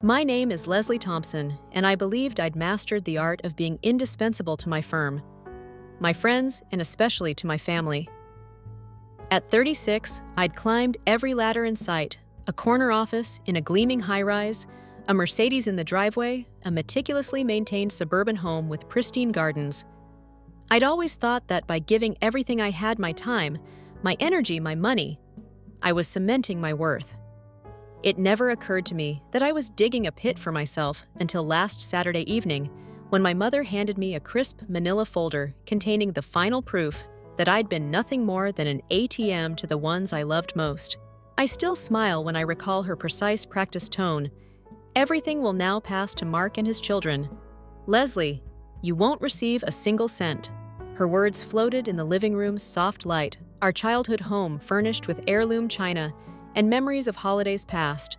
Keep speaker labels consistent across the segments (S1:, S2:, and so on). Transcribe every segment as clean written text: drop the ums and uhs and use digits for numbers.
S1: My name is Leslie Thompson, and I believed I'd mastered the art of being indispensable to my firm, my friends, and especially to my family. At 36, I'd climbed every ladder in sight, a corner office in a gleaming high-rise, a Mercedes in the driveway, a meticulously maintained suburban home with pristine gardens. I'd always thought that by giving everything I had, my time, my energy, my money, I was cementing my worth. It never occurred to me that I was digging a pit for myself until last Saturday evening, when my mother handed me a crisp manila folder containing the final proof that I'd been nothing more than an ATM to the ones I loved most. I still smile when I recall her precise, practiced tone. Everything will now pass to Mark and his children. Leslie, you won't receive a single cent. Her words floated in the living room's soft light, our childhood home furnished with heirloom china and memories of holidays past.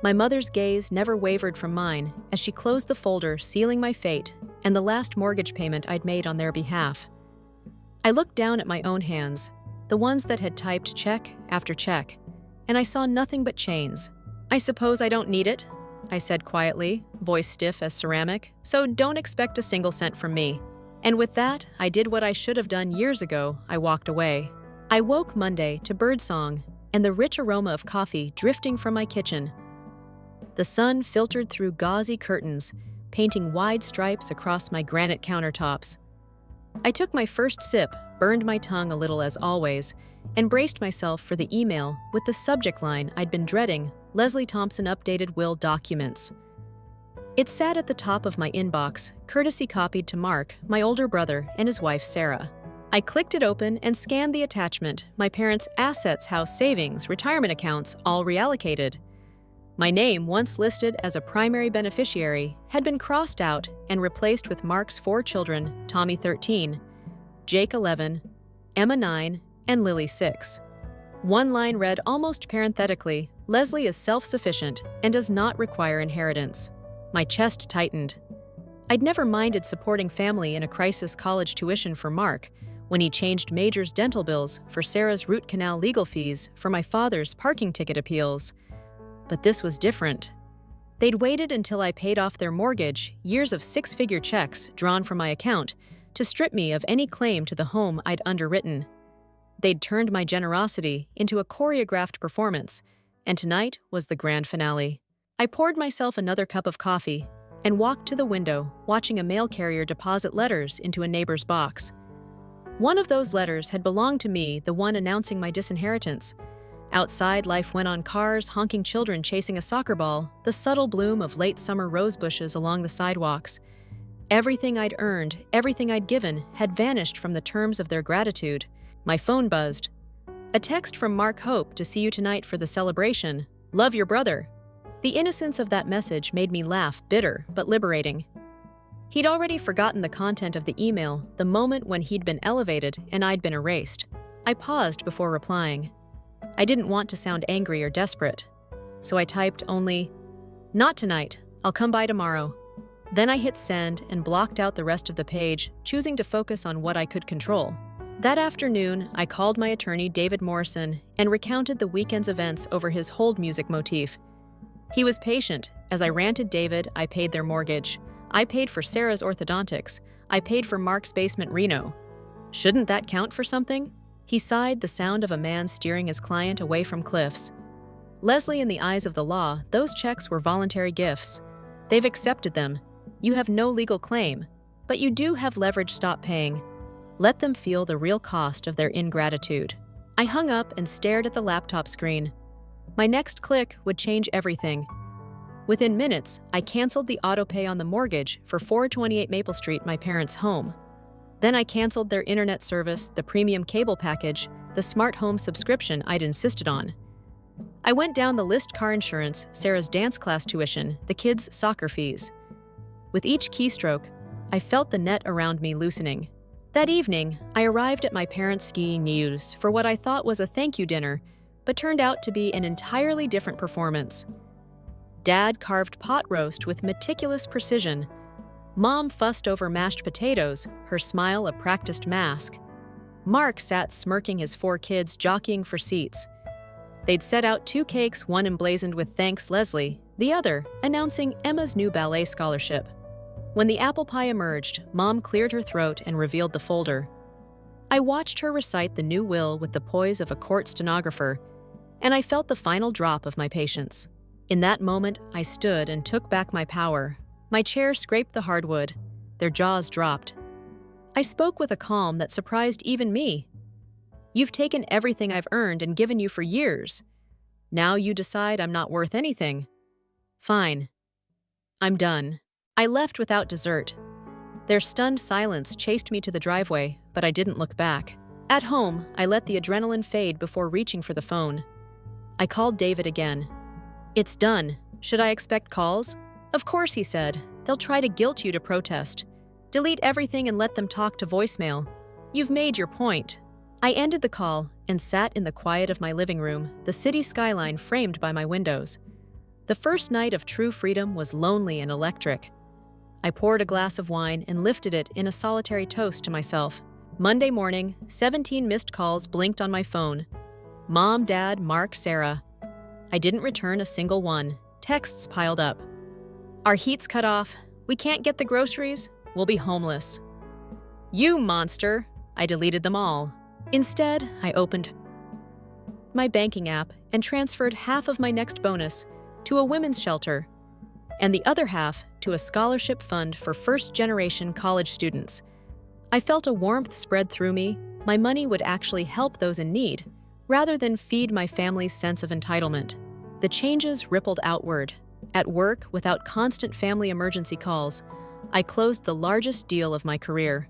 S1: My mother's gaze never wavered from mine as she closed the folder, sealing my fate and the last mortgage payment I'd made on their behalf. I looked down at my own hands, the ones that had typed check after check, and I saw nothing but chains. I suppose I don't need it, I said quietly, voice stiff as ceramic, so don't expect a single cent from me. And with that, I did what I should have done years ago. I walked away. I woke Monday to birdsong and the rich aroma of coffee drifting from my kitchen. The sun filtered through gauzy curtains, painting wide stripes across my granite countertops. I took my first sip, burned my tongue a little as always, and braced myself for the email with the subject line I'd been dreading: Leslie Thompson updated will documents. It sat at the top of my inbox, courtesy copied to Mark, my older brother, and his wife Sarah. I clicked it open and scanned the attachment: my parents' assets, house savings, retirement accounts, all reallocated. My name, once listed as a primary beneficiary, had been crossed out and replaced with Mark's 4 children, Tommy 13, Jake 11, Emma 9, and Lily 6. One line read almost parenthetically, Leslie is self-sufficient and does not require inheritance. My chest tightened. I'd never minded supporting family in a crisis college tuition for Mark, when he changed Major's dental bills, for Sarah's root canal legal fees, for my father's parking ticket appeals. But this was different. They'd waited until I paid off their mortgage, years of 6-figure checks drawn from my account, to strip me of any claim to the home I'd underwritten. They'd turned my generosity into a choreographed performance, and tonight was the grand finale. I poured myself another cup of coffee and walked to the window, watching a mail carrier deposit letters into a neighbor's box. One of those letters had belonged to me, the one announcing my disinheritance. Outside, life went on: cars, honking children chasing a soccer ball, the subtle bloom of late summer rose bushes along the sidewalks. Everything I'd earned, everything I'd given, had vanished from the terms of their gratitude. My phone buzzed. A text from Mark: Hope to see you tonight for the celebration. Love, your brother. The innocence of that message made me laugh, bitter but liberating. He'd already forgotten the content of the email the moment when he'd been elevated and I'd been erased. I paused before replying. I didn't want to sound angry or desperate, so I typed only, "Not tonight, I'll come by tomorrow." Then I hit send and blocked out the rest of the page, choosing to focus on what I could control. That afternoon, I called my attorney, David Morrison, and recounted the weekend's events over his hold music motif. He was patient. As I ranted David, I paid their mortgage. I paid for Sarah's orthodontics. I paid for Mark's basement reno. Shouldn't that count for something? He sighed, the sound of a man steering his client away from cliffs. Leslie, in the eyes of the law, those checks were voluntary gifts. They've accepted them. You have no legal claim, but you do have leverage. Stop paying. Let them feel the real cost of their ingratitude. I hung up and stared at the laptop screen. My next click would change everything. Within minutes, I canceled the autopay on the mortgage for 428 Maple Street, my parents' home. Then I canceled their internet service, the premium cable package, the smart home subscription I'd insisted on. I went down the list: car insurance, Sarah's dance class tuition, the kids' soccer fees. With each keystroke, I felt the net around me loosening. That evening, I arrived at my parents' skiing news for what I thought was a thank you dinner, but turned out to be an entirely different performance. Dad carved pot roast with meticulous precision. Mom fussed over mashed potatoes, her smile a practiced mask. Mark sat smirking, his 4 kids jockeying for seats. They'd set out 2 cakes, one emblazoned with "Thanks, Leslie," the other announcing Emma's new ballet scholarship. When the apple pie emerged, Mom cleared her throat and revealed the folder. I watched her recite the new will with the poise of a court stenographer, and I felt the final drop of my patience. In that moment, I stood and took back my power. My chair scraped the hardwood. Their jaws dropped. I spoke with a calm that surprised even me. "You've taken everything I've earned and given you for years. Now you decide I'm not worth anything. Fine. I'm done." I left without dessert. Their stunned silence chased me to the driveway, but I didn't look back. At home, I let the adrenaline fade before reaching for the phone. I called David again. "It's done. Should I expect calls?" "Of course," he said. "They'll try to guilt you to protest. Delete everything and let them talk to voicemail. You've made your point." I ended the call and sat in the quiet of my living room, the city skyline framed by my windows. The first night of true freedom was lonely and electric. I poured a glass of wine and lifted it in a solitary toast to myself. Monday morning, 17 missed calls blinked on my phone. Mom, Dad, Mark, Sarah. I didn't return a single one. Texts piled up. "Our heat's cut off. We can't get the groceries. We'll be homeless." "You monster!" I deleted them all. Instead, I opened my banking app and transferred half of my next bonus to a women's shelter, and the other half to a scholarship fund for first-generation college students. I felt a warmth spread through me. My money would actually help those in need, rather than feed my family's sense of entitlement. The changes rippled outward. At work, without constant family emergency calls, I closed the largest deal of my career.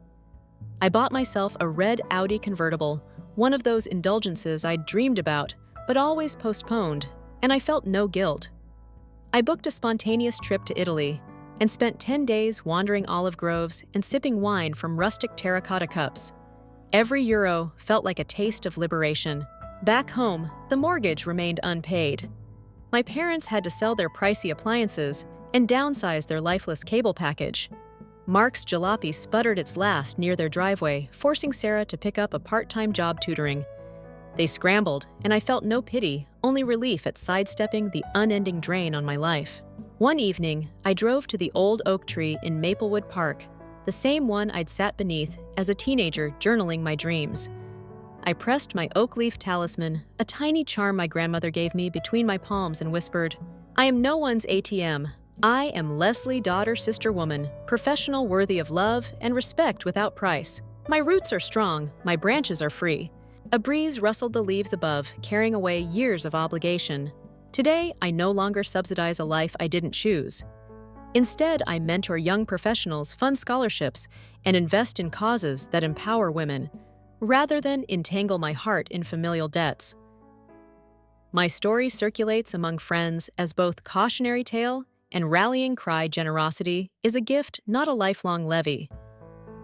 S1: I bought myself a red Audi convertible, one of those indulgences I'd dreamed about, but always postponed, and I felt no guilt. I booked a spontaneous trip to Italy and spent 10 days wandering olive groves and sipping wine from rustic terracotta cups. Every euro felt like a taste of liberation. Back home, the mortgage remained unpaid. My parents had to sell their pricey appliances and downsize their lifeless cable package. Mark's jalopy sputtered its last near their driveway, forcing Sarah to pick up a part-time job tutoring. They scrambled, and I felt no pity, only relief at sidestepping the unending drain on my life. One evening, I drove to the old oak tree in Maplewood Park, the same one I'd sat beneath as a teenager journaling my dreams. I pressed my oak leaf talisman, a tiny charm my grandmother gave me, between my palms and whispered, "I am no one's ATM. I am Leslie, daughter, sister, woman, professional, worthy of love and respect without price. My roots are strong, my branches are free." A breeze rustled the leaves above, carrying away years of obligation. Today, I no longer subsidize a life I didn't choose. Instead, I mentor young professionals, fund scholarships, and invest in causes that empower women, rather than entangle my heart in familial debts. My story circulates among friends as both cautionary tale and rallying cry. Generosity is a gift, not a lifelong levy.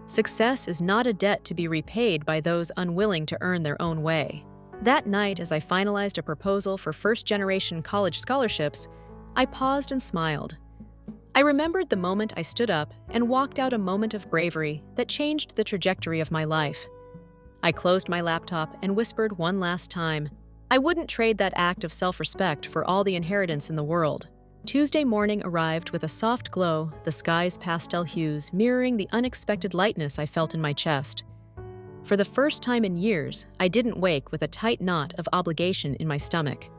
S1: Success is not a debt to be repaid by those unwilling to earn their own way. That night, as I finalized a proposal for first-generation college scholarships, I paused and smiled. I remembered the moment I stood up and walked out, a moment of bravery that changed the trajectory of my life. I closed my laptop and whispered one last time, I wouldn't trade that act of self-respect for all the inheritance in the world. Tuesday morning arrived with a soft glow, the sky's pastel hues mirroring the unexpected lightness I felt in my chest. For the first time in years, I didn't wake with a tight knot of obligation in my stomach.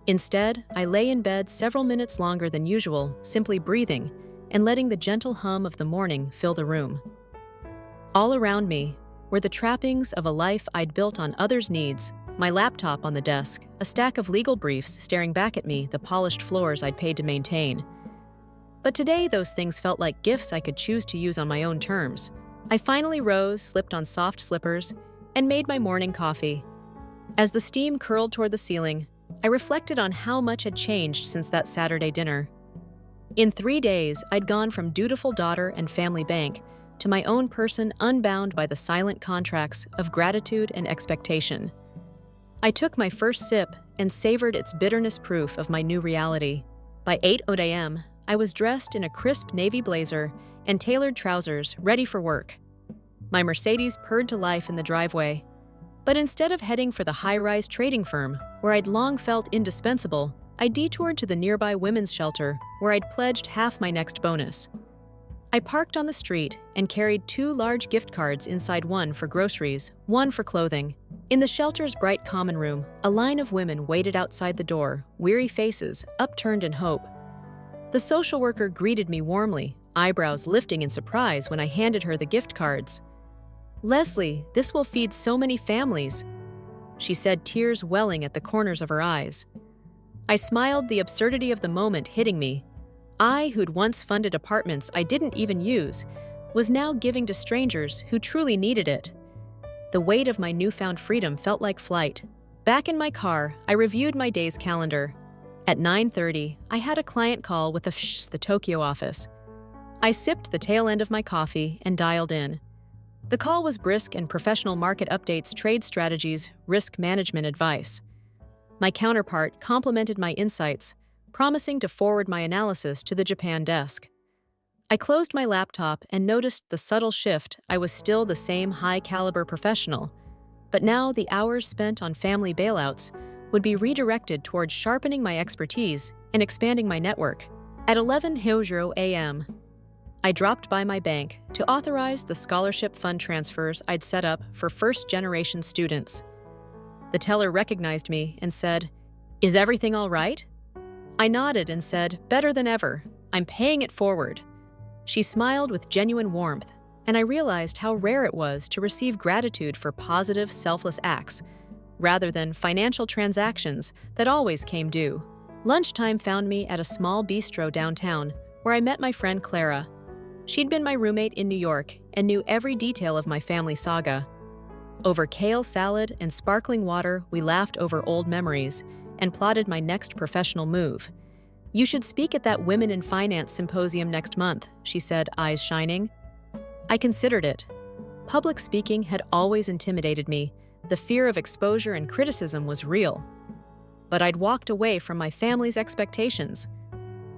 S1: Instead, I lay in bed several minutes longer than usual, simply breathing and letting the gentle hum of the morning fill the room. All around me were the trappings of a life I'd built on others' needs, my laptop on the desk, a stack of legal briefs staring back at me, the polished floors I'd paid to maintain. But today, those things felt like gifts I could choose to use on my own terms. I finally rose, slipped on soft slippers, and made my morning coffee. As the steam curled toward the ceiling, I reflected on how much had changed since that Saturday dinner. In 3 days, I'd gone from dutiful daughter and family bank to my own person, unbound by the silent contracts of gratitude and expectation. I took my first sip and savored its bitterness, proof of my new reality. By 8 a.m., I was dressed in a crisp navy blazer and tailored trousers, ready for work. My Mercedes purred to life in the driveway. But instead of heading for the high-rise trading firm, where I'd long felt indispensable, I detoured to the nearby women's shelter where I'd pledged half my next bonus. I parked on the street and carried 2 large gift cards inside, one for groceries, one for clothing. In the shelter's bright common room, a line of women waited outside the door, weary faces upturned in hope. The social worker greeted me warmly, eyebrows lifting in surprise when I handed her the gift cards. "Leslie, this will feed so many families," she said, tears welling at the corners of her eyes. I smiled, the absurdity of the moment hitting me. I, who'd once funded apartments I didn't even use, was now giving to strangers who truly needed it. The weight of my newfound freedom felt like flight. Back in my car, I reviewed my day's calendar. At 9:30, I had a client call with the Tokyo office. I sipped the tail end of my coffee and dialed in. The call was brisk and professional: market updates, trade strategies, risk management advice. My counterpart complimented my insights, promising to forward my analysis to the Japan desk. I closed my laptop and noticed the subtle shift. I was still the same high-caliber professional, but now the hours spent on family bailouts would be redirected towards sharpening my expertise and expanding my network. At 11:00 a.m., I dropped by my bank to authorize the scholarship fund transfers I'd set up for first-generation students. The teller recognized me and said, "Is everything all right?" I nodded and said, "Better than ever. I'm paying it forward." She smiled with genuine warmth, and I realized how rare it was to receive gratitude for positive, selfless acts, rather than financial transactions that always came due. Lunchtime found me at a small bistro downtown, where I met my friend Clara. She'd been my roommate in New York and knew every detail of my family saga. Over kale salad and sparkling water, we laughed over old memories and plotted my next professional move. "You should speak at that Women in Finance symposium next month," she said, eyes shining. I considered it. Public speaking had always intimidated me. The fear of exposure and criticism was real. But I'd walked away from my family's expectations.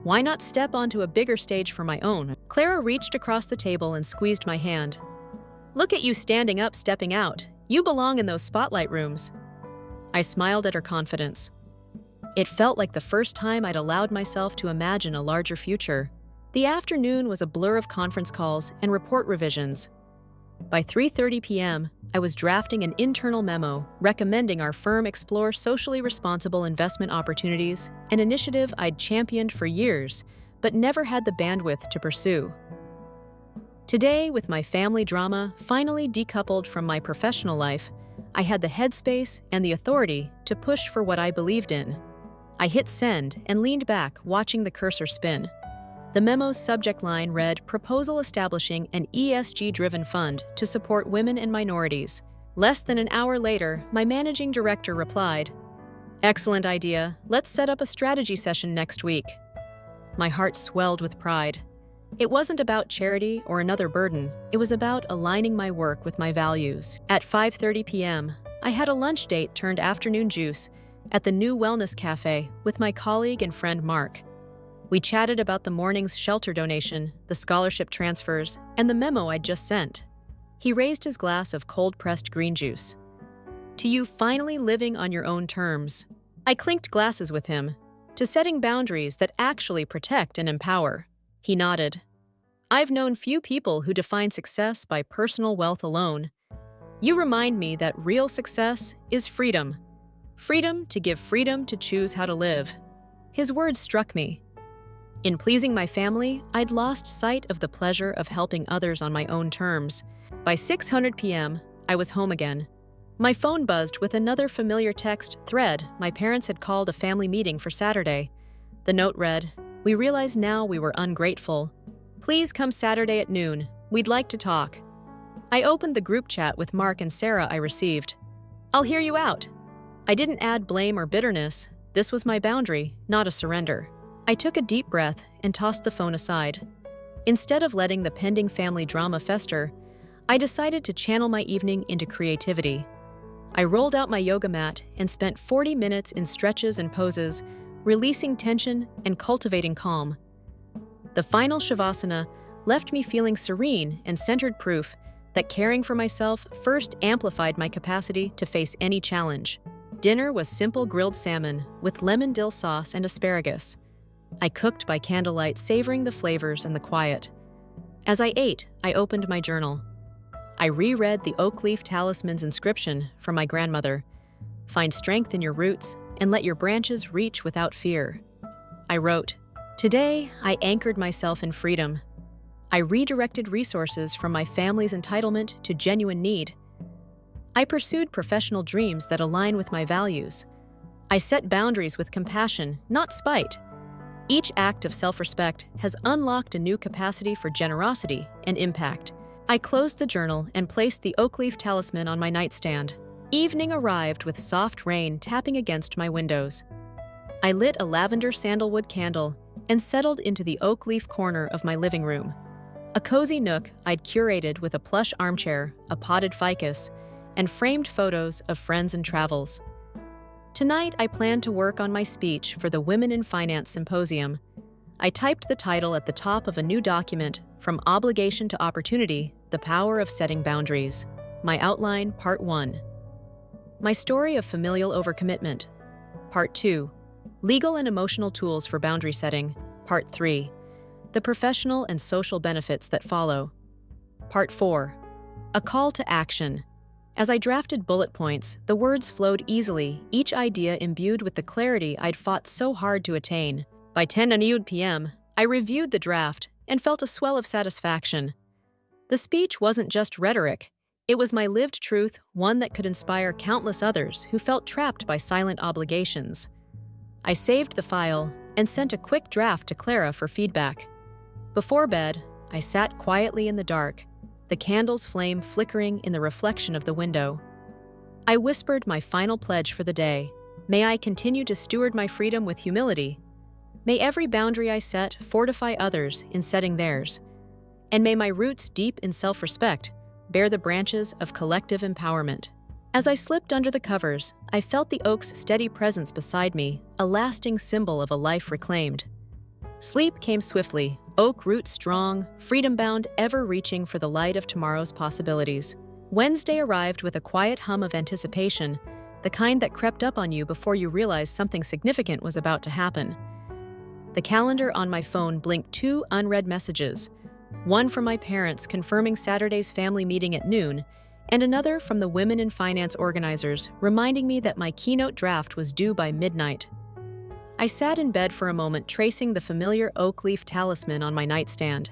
S1: Why not step onto a bigger stage for my own? Clara reached across the table and squeezed my hand. "Look at you standing up, stepping out. You belong in those spotlight rooms." I smiled at her confidence. It felt like the first time I'd allowed myself to imagine a larger future. The afternoon was a blur of conference calls and report revisions. By 3:30 p.m., I was drafting an internal memo recommending our firm explore socially responsible investment opportunities, an initiative I'd championed for years, but never had the bandwidth to pursue. Today, with my family drama finally decoupled from my professional life, I had the headspace and the authority to push for what I believed in. I hit send and leaned back, watching the cursor spin. The memo's subject line read, "Proposal establishing an ESG-driven fund to support women and minorities." Less than an hour later, my managing director replied, "Excellent idea. Let's set up a strategy session next week." My heart swelled with pride. It wasn't about charity or another burden. It was about aligning my work with my values. At 5:30 p.m., I had a lunch date turned afternoon juice at the new wellness cafe with my colleague and friend Mark. We chatted about the morning's shelter donation, the scholarship transfers, and the memo I'd just sent. He raised his glass of cold-pressed green juice. "To you finally living on your own terms." I clinked glasses with him. "To setting boundaries that actually protect and empower." He nodded. "I've known few people who define success by personal wealth alone. You remind me that real success is freedom. Freedom to give, freedom to choose how to live." His words struck me. In pleasing my family, I'd lost sight of the pleasure of helping others on my own terms. By 6:00 p.m., I was home again. My phone buzzed with another familiar text thread. My parents had called a family meeting for Saturday. The note read, "We realize now we were ungrateful. Please come Saturday at noon. We'd like to talk." I opened the group chat with Mark and Sarah I received. "I'll hear you out." I didn't add blame or bitterness. This was my boundary, not a surrender. I took a deep breath and tossed the phone aside. Instead of letting the pending family drama fester, I decided to channel my evening into creativity. I rolled out my yoga mat and spent 40 minutes in stretches and poses, releasing tension and cultivating calm. The final Shavasana left me feeling serene and centered, proof that caring for myself first amplified my capacity to face any challenge. Dinner was simple grilled salmon with lemon dill sauce and asparagus. I cooked by candlelight, savoring the flavors and the quiet. As I ate, I opened my journal. I reread the oak leaf talisman's inscription from my grandmother. Find strength in your roots and let your branches reach without fear. I wrote, today I anchored myself in freedom. I redirected resources from my family's entitlement to genuine need. I pursued professional dreams that align with my values. I set boundaries with compassion, not spite. Each act of self-respect has unlocked a new capacity for generosity and impact. I closed the journal and placed the oak leaf talisman on my nightstand. Evening arrived with soft rain tapping against my windows. I lit a lavender sandalwood candle and settled into the oak leaf corner of my living room. A cozy nook I'd curated with a plush armchair, a potted ficus, and framed photos of friends and travels. Tonight, I plan to work on my speech for the Women in Finance Symposium. I typed the title at the top of a new document, From Obligation to Opportunity, The Power of Setting Boundaries. My outline, Part 1. My story of familial overcommitment. Part 2. Legal and emotional tools for boundary setting. Part 3. The professional and social benefits that follow. Part 4. A call to action. As I drafted bullet points, the words flowed easily, each idea imbued with the clarity I'd fought so hard to attain. By 10 p.m., I reviewed the draft and felt a swell of satisfaction. The speech wasn't just rhetoric. It was my lived truth, one that could inspire countless others who felt trapped by silent obligations. I saved the file and sent a quick draft to Clara for feedback. Before bed, I sat quietly in the dark, the candle's flame flickering in the reflection of the window. I whispered my final pledge for the day. May I continue to steward my freedom with humility. May every boundary I set fortify others in setting theirs. And may my roots deep in self-respect bear the branches of collective empowerment. As I slipped under the covers, I felt the oak's steady presence beside me, a lasting symbol of a life reclaimed. Sleep came swiftly, oak roots strong, freedom-bound, ever reaching for the light of tomorrow's possibilities. Wednesday arrived with a quiet hum of anticipation, the kind that crept up on you before you realized something significant was about to happen. The calendar on my phone blinked 2 unread messages, one from my parents confirming Saturday's family meeting at noon, and another from the Women in Finance organizers reminding me that my keynote draft was due by midnight. I sat in bed for a moment, tracing the familiar oak leaf talisman on my nightstand.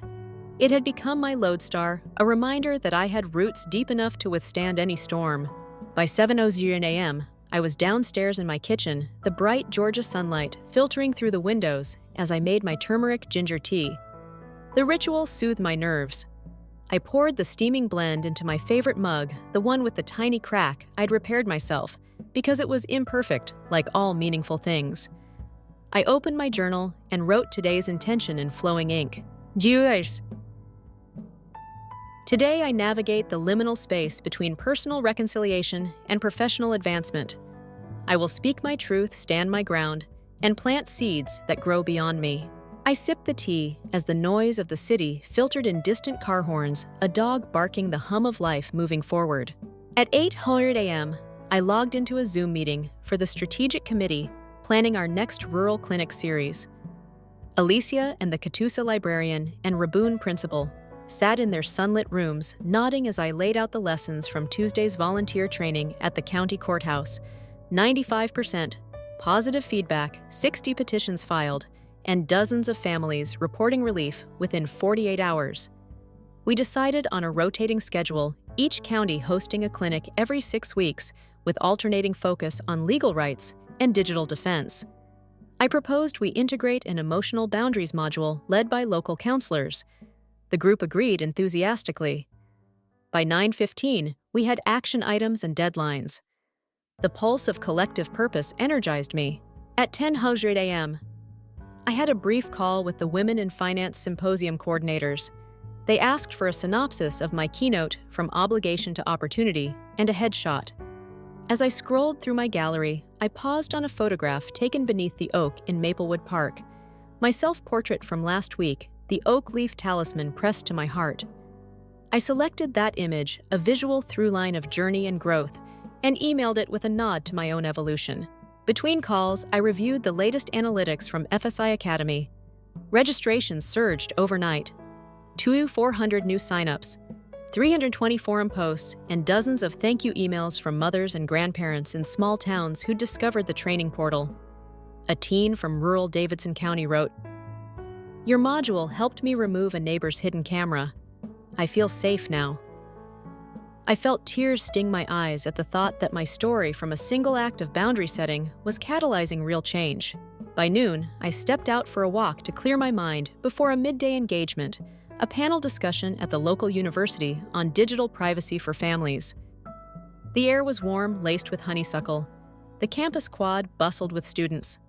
S1: It had become my lodestar, a reminder that I had roots deep enough to withstand any storm. By 7:00 a.m., I was downstairs in my kitchen, the bright Georgia sunlight filtering through the windows as I made my turmeric ginger tea. The ritual soothed my nerves. I poured the steaming blend into my favorite mug, the one with the tiny crack I'd repaired myself, because it was imperfect, like all meaningful things. I opened my journal and wrote today's intention in flowing ink. Viewers. Today I navigate the liminal space between personal reconciliation and professional advancement. I will speak my truth, stand my ground, and plant seeds that grow beyond me. I sipped the tea as the noise of the city filtered in distant car horns, a dog barking the hum of life moving forward. At 8:00 a.m., I logged into a Zoom meeting for the Strategic Committee planning our next rural clinic series. Alicia and the Catoosa librarian and Raboon principal sat in their sunlit rooms, nodding as I laid out the lessons from Tuesday's volunteer training at the county courthouse. 95%, positive feedback, 60 petitions filed, and dozens of families reporting relief within 48 hours. We decided on a rotating schedule, each county hosting a clinic every 6 weeks with alternating focus on legal rights and digital defense. I proposed we integrate an emotional boundaries module led by local counselors. The group agreed enthusiastically. By 9:15, we had action items and deadlines. The pulse of collective purpose energized me. At 10:00 a.m., I had a brief call with the Women in Finance Symposium coordinators. They asked for a synopsis of my keynote, From Obligation to Opportunity, and a headshot. As I scrolled through my gallery, I paused on a photograph taken beneath the oak in Maplewood Park. My self-portrait from last week, the oak leaf talisman pressed to my heart. I selected that image, a visual through line of journey and growth, and emailed it with a nod to my own evolution. Between calls, I reviewed the latest analytics from FSI Academy. Registrations surged overnight. 400 new signups, 320 forum posts, and dozens of thank you emails from mothers and grandparents in small towns who discovered the training portal. A teen from rural Davidson County wrote, "Your module helped me remove a neighbor's hidden camera. I feel safe now." I felt tears sting my eyes at the thought that my story from a single act of boundary setting was catalyzing real change. By noon, I stepped out for a walk to clear my mind before a midday engagement, a panel discussion at the local university on digital privacy for families. The air was warm, laced with honeysuckle. The campus quad bustled with students.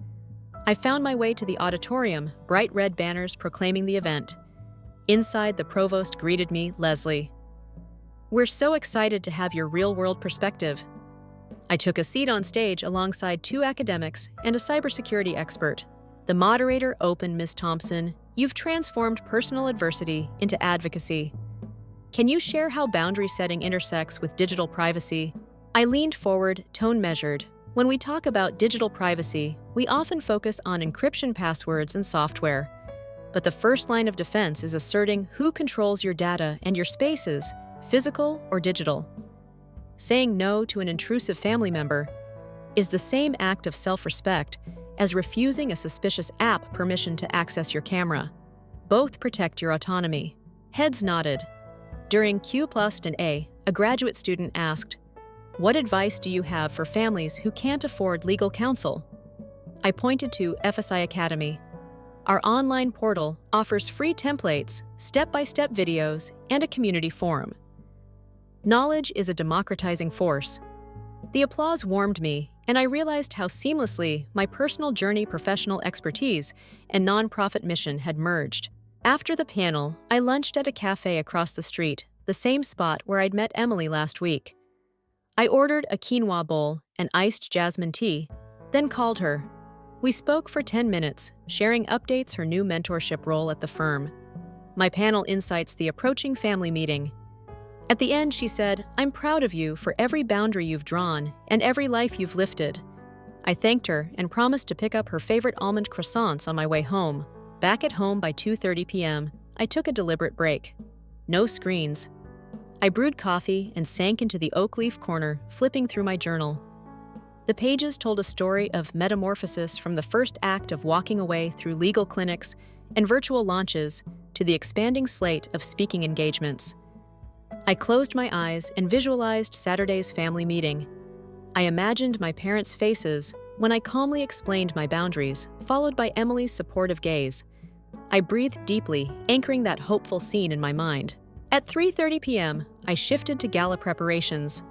S1: I found my way to the auditorium, bright red banners proclaiming the event. Inside, the provost greeted me, "Leslie, we're so excited to have your real-world perspective." I took a seat on stage alongside 2 academics and a cybersecurity expert. The moderator opened, "Ms. Thompson, you've transformed personal adversity into advocacy. Can you share how boundary setting intersects with digital privacy?" I leaned forward, tone measured. When we talk about digital privacy, we often focus on encryption passwords and software. But the first line of defense is asserting who controls your data and your spaces, physical or digital. Saying no to an intrusive family member is the same act of self-respect as refusing a suspicious app permission to access your camera. Both protect your autonomy. Heads nodded. During Q+A, a graduate student asked, "What advice do you have for families who can't afford legal counsel?" I pointed to FSI Academy. Our online portal offers free templates, step-by-step videos, and a community forum. Knowledge is a democratizing force. The applause warmed me, and I realized how seamlessly my personal journey, professional expertise, and nonprofit mission had merged. After the panel, I lunched at a cafe across the street, the same spot where I'd met Emily last week. I ordered a quinoa bowl and iced jasmine tea, then called her. We spoke for 10 minutes, sharing updates her new mentorship role at the firm. My panel insights the approaching family meeting. At the end, she said, "I'm proud of you for every boundary you've drawn and every life you've lifted." I thanked her and promised to pick up her favorite almond croissants on my way home. Back at home by 2:30 p.m., I took a deliberate break. No screens. I brewed coffee and sank into the oak leaf corner, flipping through my journal. The pages told a story of metamorphosis from the first act of walking away through legal clinics and virtual launches to the expanding slate of speaking engagements. I closed my eyes and visualized Saturday's family meeting. I imagined my parents' faces when I calmly explained my boundaries, followed by Emily's supportive gaze. I breathed deeply, anchoring that hopeful scene in my mind. At 3:30 p.m., I shifted to gala preparations.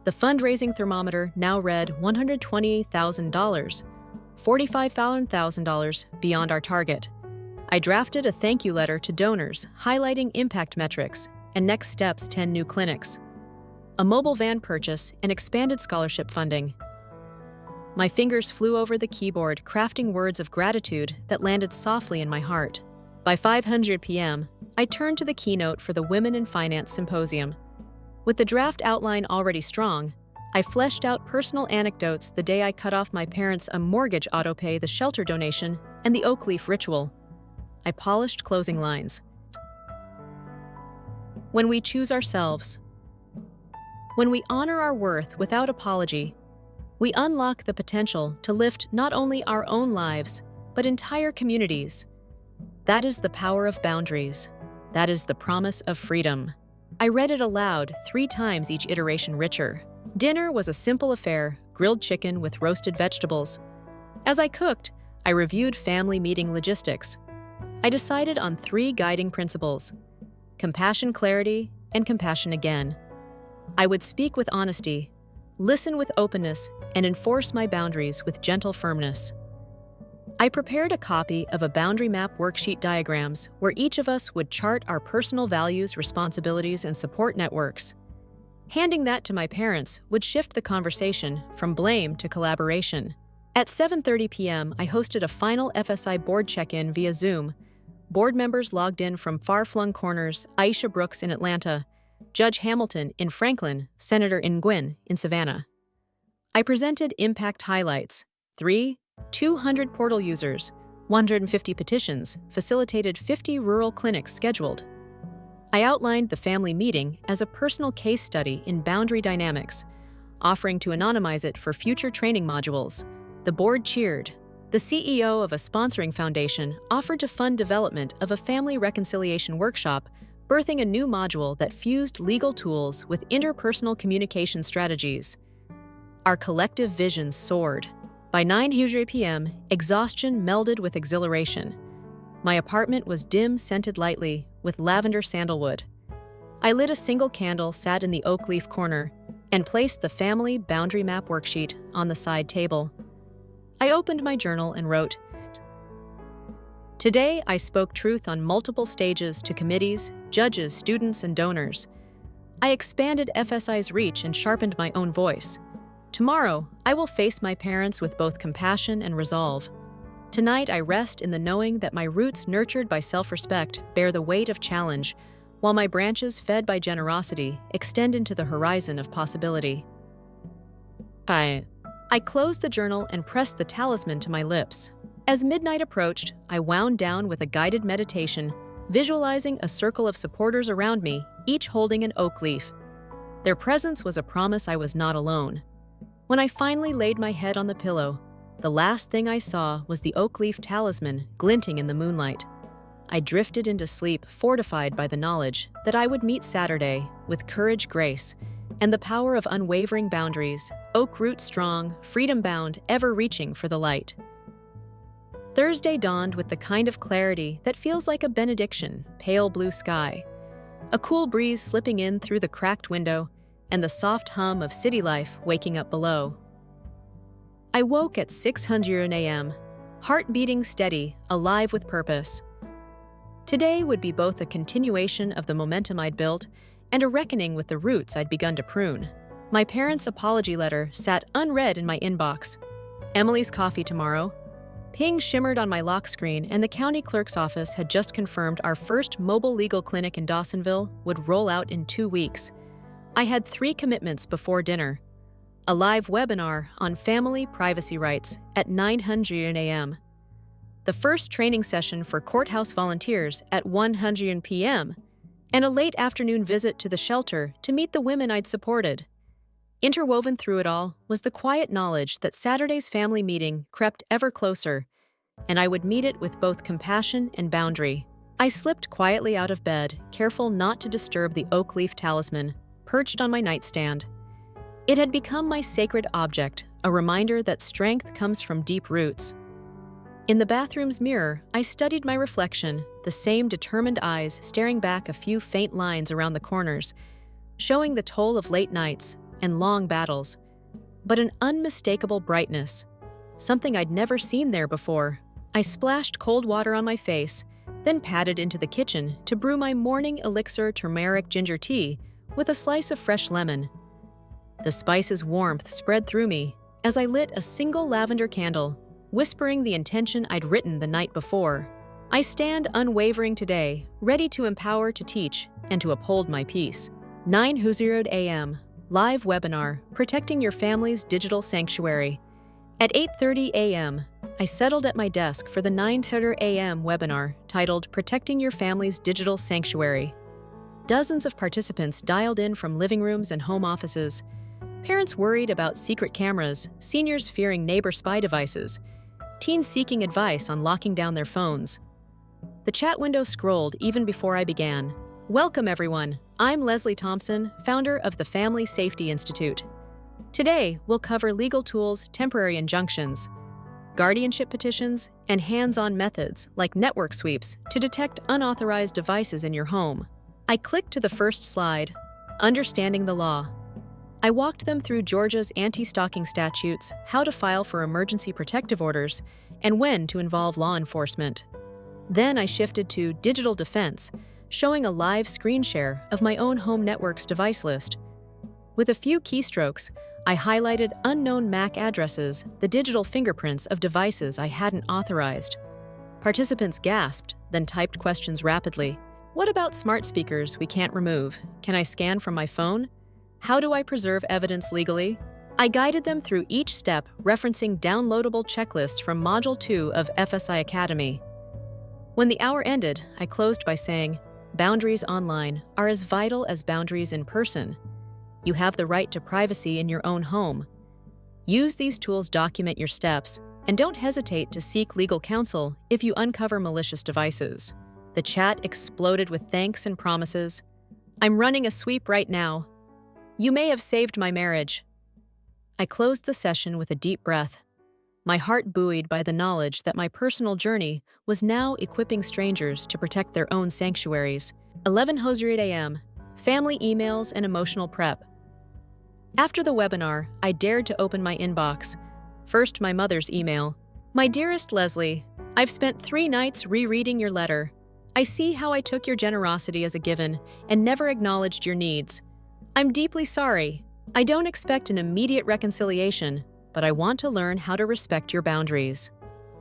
S1: The fundraising thermometer now read $128,000, $45,000 beyond our target. I drafted a thank you letter to donors, highlighting impact metrics and next steps: 10 new clinics, a mobile van purchase, and expanded scholarship funding. My fingers flew over the keyboard, crafting words of gratitude that landed softly in my heart. By 5:00 p.m., I turned to the keynote for the Women in Finance Symposium. With the draft outline already strong, I fleshed out personal anecdotes: the day I cut off my parents a mortgage autopay, the shelter donation, and the oak leaf ritual. I polished closing lines. When we choose ourselves. When we honor our worth without apology, we unlock the potential to lift not only our own lives, but entire communities. That is the power of boundaries. That is the promise of freedom. I read it aloud, 3 times, each iteration richer. Dinner was a simple affair: grilled chicken with roasted vegetables. As I cooked, I reviewed family meeting logistics. I decided on 3 guiding principles: compassion, clarity, and compassion again. I would speak with honesty, listen with openness, and enforce my boundaries with gentle firmness. I prepared a copy of a boundary map worksheet diagrams where each of us would chart our personal values, responsibilities, and support networks. Handing that to my parents would shift the conversation from blame to collaboration. At 7:30 p.m., I hosted a final FSI board check-in via Zoom. Board members logged in from far-flung corners: Aisha Brooks in Atlanta, Judge Hamilton in Franklin, Senator Nguyen in Savannah. I presented impact highlights: 3, 200 portal users, 150 petitions, facilitated 50 rural clinics scheduled. I outlined the family meeting as a personal case study in boundary dynamics, offering to anonymize it for future training modules. The board cheered. The CEO of a sponsoring foundation offered to fund development of a family reconciliation workshop, birthing a new module that fused legal tools with interpersonal communication strategies. Our collective vision soared. By 9:00 p.m., exhaustion melded with exhilaration. My apartment was dim, scented lightly, with lavender sandalwood. I lit a single candle, sat in the oak leaf corner, and placed the family boundary map worksheet on the side table. I opened my journal and wrote, "Today, I spoke truth on multiple stages to committees, judges, students, and donors. I expanded FSI's reach and sharpened my own voice. Tomorrow, I will face my parents with both compassion and resolve. Tonight, I rest in the knowing that my roots, nurtured by self-respect, bear the weight of challenge, while my branches, fed by generosity, extend into the horizon of possibility." I closed the journal and pressed the talisman to my lips. As midnight approached, I wound down with a guided meditation, visualizing a circle of supporters around me, each holding an oak leaf. Their presence was a promise I was not alone. When I finally laid my head on the pillow, the last thing I saw was the oak leaf talisman glinting in the moonlight. I drifted into sleep, fortified by the knowledge that I would meet Saturday with courage, grace, and the power of unwavering boundaries, oak root strong, freedom-bound, ever reaching for the light. Thursday dawned with the kind of clarity that feels like a benediction, pale blue sky, a cool breeze slipping in through the cracked window, and the soft hum of city life waking up below. I woke at 6:00 a.m., heart beating steady, alive with purpose. Today would be both a continuation of the momentum I'd built and a reckoning with the roots I'd begun to prune. My parents' apology letter sat unread in my inbox. Emily's coffee tomorrow. Ping shimmered on my lock screen, and the county clerk's office had just confirmed our first mobile legal clinic in Dawsonville would roll out in 2 weeks. I had 3 commitments before dinner. A live webinar on family privacy rights at 9:00 a.m. The first training session for courthouse volunteers at 1:00 p.m., and a late afternoon visit to the shelter to meet the women I'd supported. Interwoven through it all was the quiet knowledge that Saturday's family meeting crept ever closer, and I would meet it with both compassion and boundary. I slipped quietly out of bed, careful not to disturb the oak leaf talisman, perched on my nightstand. It had become my sacred object, a reminder that strength comes from deep roots. In the bathroom's mirror, I studied my reflection, the same determined eyes staring back a few faint lines around the corners, showing the toll of late nights and long battles, but an unmistakable brightness, something I'd never seen there before. I splashed cold water on my face, then padded into the kitchen to brew my morning elixir turmeric ginger tea with a slice of fresh lemon. The spice's warmth spread through me as I lit a single lavender candle, whispering the intention I'd written the night before. I stand unwavering today, ready to empower, to teach, and to uphold my peace. 9:00 a.m. Live webinar, Protecting Your Family's Digital Sanctuary. At 8:30 a.m., I settled at my desk for the 9:30 a.m. webinar titled Protecting Your Family's Digital Sanctuary. Dozens of participants dialed in from living rooms and home offices. Parents worried about secret cameras, seniors fearing neighbor spy devices, teens seeking advice on locking down their phones. The chat window scrolled even before I began. Welcome, everyone. I'm Leslie Thompson, founder of the Family Safety Institute. Today, we'll cover legal tools, temporary injunctions, guardianship petitions, and hands-on methods like network sweeps to detect unauthorized devices in your home. I clicked to the first slide, Understanding the Law. I walked them through Georgia's anti-stalking statutes, how to file for emergency protective orders, and when to involve law enforcement. Then I shifted to Digital Defense, showing a live screen share of my own home network's device list. With a few keystrokes, I highlighted unknown MAC addresses, the digital fingerprints of devices I hadn't authorized. Participants gasped, then typed questions rapidly. What about smart speakers we can't remove? Can I scan from my phone? How do I preserve evidence legally? I guided them through each step, referencing downloadable checklists from Module 2 of FSI Academy. When the hour ended, I closed by saying, "Boundaries online are as vital as boundaries in person. You have the right to privacy in your own home. Use these tools, document your steps, and don't hesitate to seek legal counsel if you uncover malicious devices." The chat exploded with thanks and promises. "I'm running a sweep right now. You may have saved my marriage." I closed the session with a deep breath, my heart buoyed by the knowledge that my personal journey was now equipping strangers to protect their own sanctuaries. 11:08 a.m. Family emails and emotional prep. After the webinar, I dared to open my inbox. First, my mother's email. "My dearest Leslie, I've spent 3 nights rereading your letter. I see how I took your generosity as a given and never acknowledged your needs. I'm deeply sorry. I don't expect an immediate reconciliation, but I want to learn how to respect your boundaries.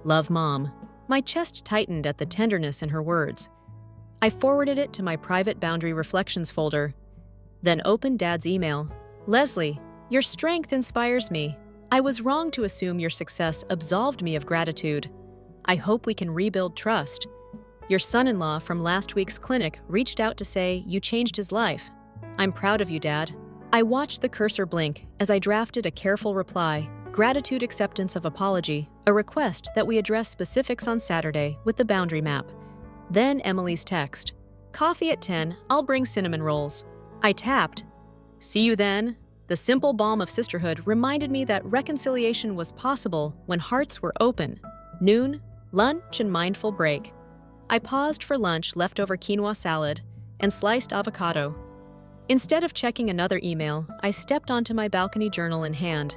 S1: Love, Mom." My chest tightened at the tenderness in her words. I forwarded it to my private boundary reflections folder, then opened Dad's email. "Leslie, your strength inspires me. I was wrong to assume your success absolved me of gratitude. I hope we can rebuild trust. Your son-in-law from last week's clinic reached out to say you changed his life. I'm proud of you, Dad." I watched the cursor blink as I drafted a careful reply, gratitude, acceptance of apology, a request that we address specifics on Saturday with the boundary map. Then Emily's text. "Coffee at 10, I'll bring cinnamon rolls." I tapped. "See you then." The simple balm of sisterhood reminded me that reconciliation was possible when hearts were open. Noon, lunch and mindful break. I paused for lunch, leftover quinoa salad, and sliced avocado. Instead of checking another email, I stepped onto my balcony, journal in hand.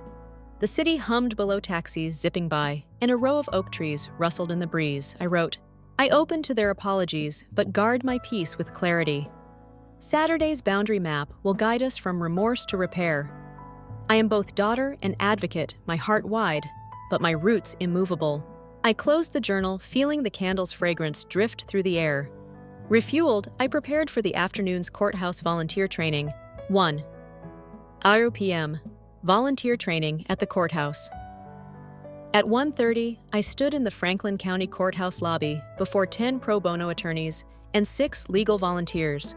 S1: The city hummed below, taxis zipping by, and a row of oak trees rustled in the breeze. I wrote, "I open to their apologies, but guard my peace with clarity. Saturday's boundary map will guide us from remorse to repair. I am both daughter and advocate, my heart wide, but my roots immovable." I closed the journal, feeling the candle's fragrance drift through the air. Refueled, I prepared for the afternoon's courthouse volunteer training. 1 p.m. Volunteer training at the courthouse. At 1:30, I stood in the Franklin County Courthouse lobby before 10 pro bono attorneys and 6 legal volunteers.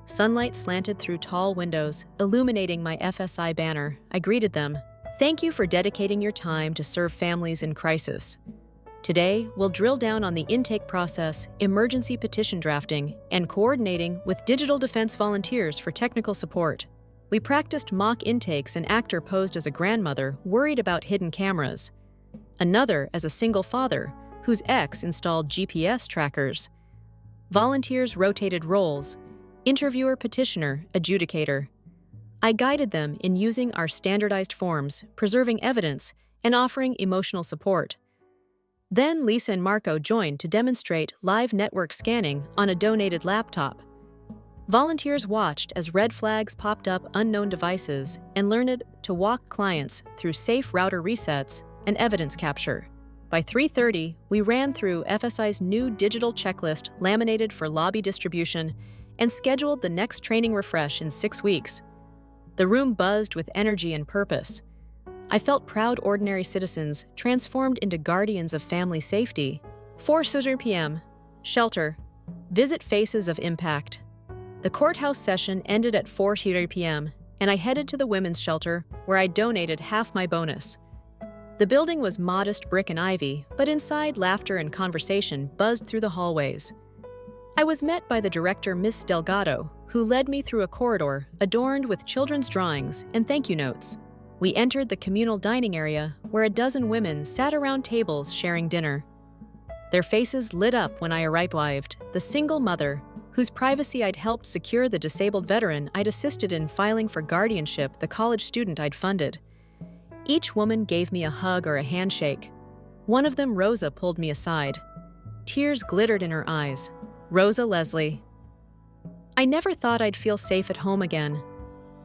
S1: Sunlight slanted through tall windows, illuminating my FSI banner. I greeted them. "Thank you for dedicating your time to serve families in crisis. Today, we'll drill down on the intake process, emergency petition drafting, and coordinating with digital defense volunteers for technical support." We practiced mock intakes. An actor posed as a grandmother worried about hidden cameras. Another as a single father whose ex installed GPS trackers. Volunteers rotated roles: interviewer, petitioner, adjudicator. I guided them in using our standardized forms, preserving evidence, and offering emotional support. Then Lisa and Marco joined to demonstrate live network scanning on a donated laptop. Volunteers watched as red flags popped up unknown devices and learned to walk clients through safe router resets and evidence capture. By 3:30, we ran through FSI's new digital checklist laminated for lobby distribution and scheduled the next training refresh in 6 weeks. The room buzzed with energy and purpose. I felt proud ordinary citizens transformed into guardians of family safety. 4:00 p.m. Shelter. Visit Faces of Impact. The courthouse session ended at 4:00 p.m., and I headed to the women's shelter, where I donated half my bonus. The building was modest brick and ivy, but inside, laughter and conversation buzzed through the hallways. I was met by the director, Miss Delgado, who led me through a corridor adorned with children's drawings and thank you notes. We entered the communal dining area, where a dozen women sat around tables sharing dinner. Their faces lit up when I arrived, the single mother, whose privacy I'd helped secure, the disabled veteran I'd assisted in filing for guardianship, the college student I'd funded. Each woman gave me a hug or a handshake. One of them, Rosa, pulled me aside. Tears glittered in her eyes. "Rosa Leslie, I never thought I'd feel safe at home again.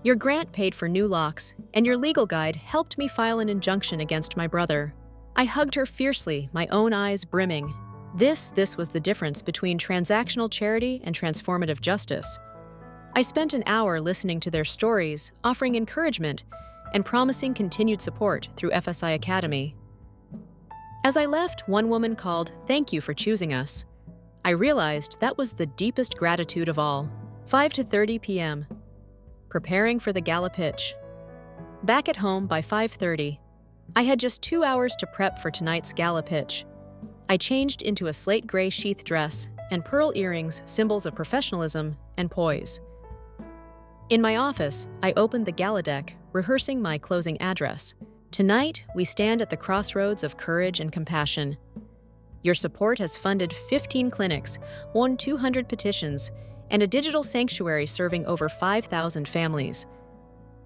S1: Your grant paid for new locks, and your legal guide helped me file an injunction against my brother." I hugged her fiercely, my own eyes brimming. This was the difference between transactional charity and transformative justice. I spent an hour listening to their stories, offering encouragement, and promising continued support through FSI Academy. As I left, one woman called, "Thank you for choosing us." I realized that was the deepest gratitude of all. 5:30 p.m. Preparing for the gala pitch. Back at home by 5:30. I had just 2 hours to prep for tonight's gala pitch. I changed into a slate gray sheath dress and pearl earrings, symbols of professionalism and poise. In my office, I opened the gala deck, rehearsing my closing address. Tonight, we stand at the crossroads of courage and compassion. Your support has funded 15 clinics, won 200 petitions, and a digital sanctuary serving over 5,000 families.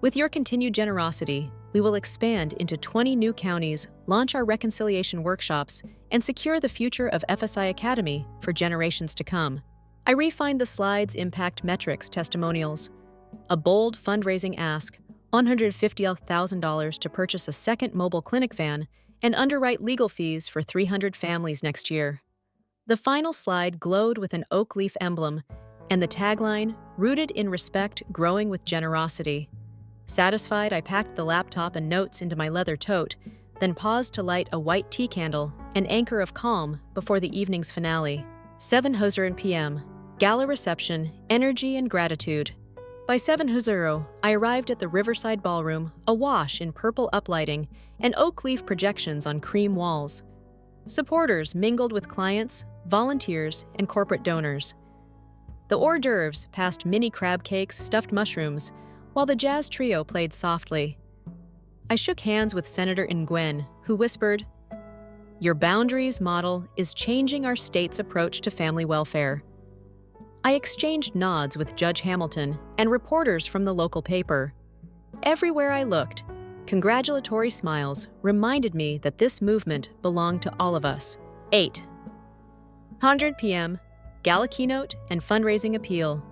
S1: With your continued generosity, we will expand into 20 new counties, launch our reconciliation workshops, and secure the future of FSI Academy for generations to come. I refined the slides' impact metrics testimonials. A bold fundraising ask, $150,000 to purchase a second mobile clinic van and underwrite legal fees for 300 families next year. The final slide glowed with an oak leaf emblem and the tagline, "Rooted in respect, growing with generosity." Satisfied, I packed the laptop and notes into my leather tote, then paused to light a white tea candle, an anchor of calm before the evening's finale. 7:00 p.m. Gala reception, energy and gratitude. By 7:00, I arrived at the Riverside Ballroom, awash in purple uplighting and oak leaf projections on cream walls. Supporters mingled with clients, volunteers, and corporate donors. The hors d'oeuvres passed mini crab cakes, stuffed mushrooms, while the jazz trio played softly. I shook hands with Senator Nguyen, who whispered, "Your boundaries model is changing our state's approach to family welfare." I exchanged nods with Judge Hamilton and reporters from the local paper. Everywhere I looked, congratulatory smiles reminded me that this movement belonged to all of us. 8:00 p.m., gala keynote and fundraising appeal.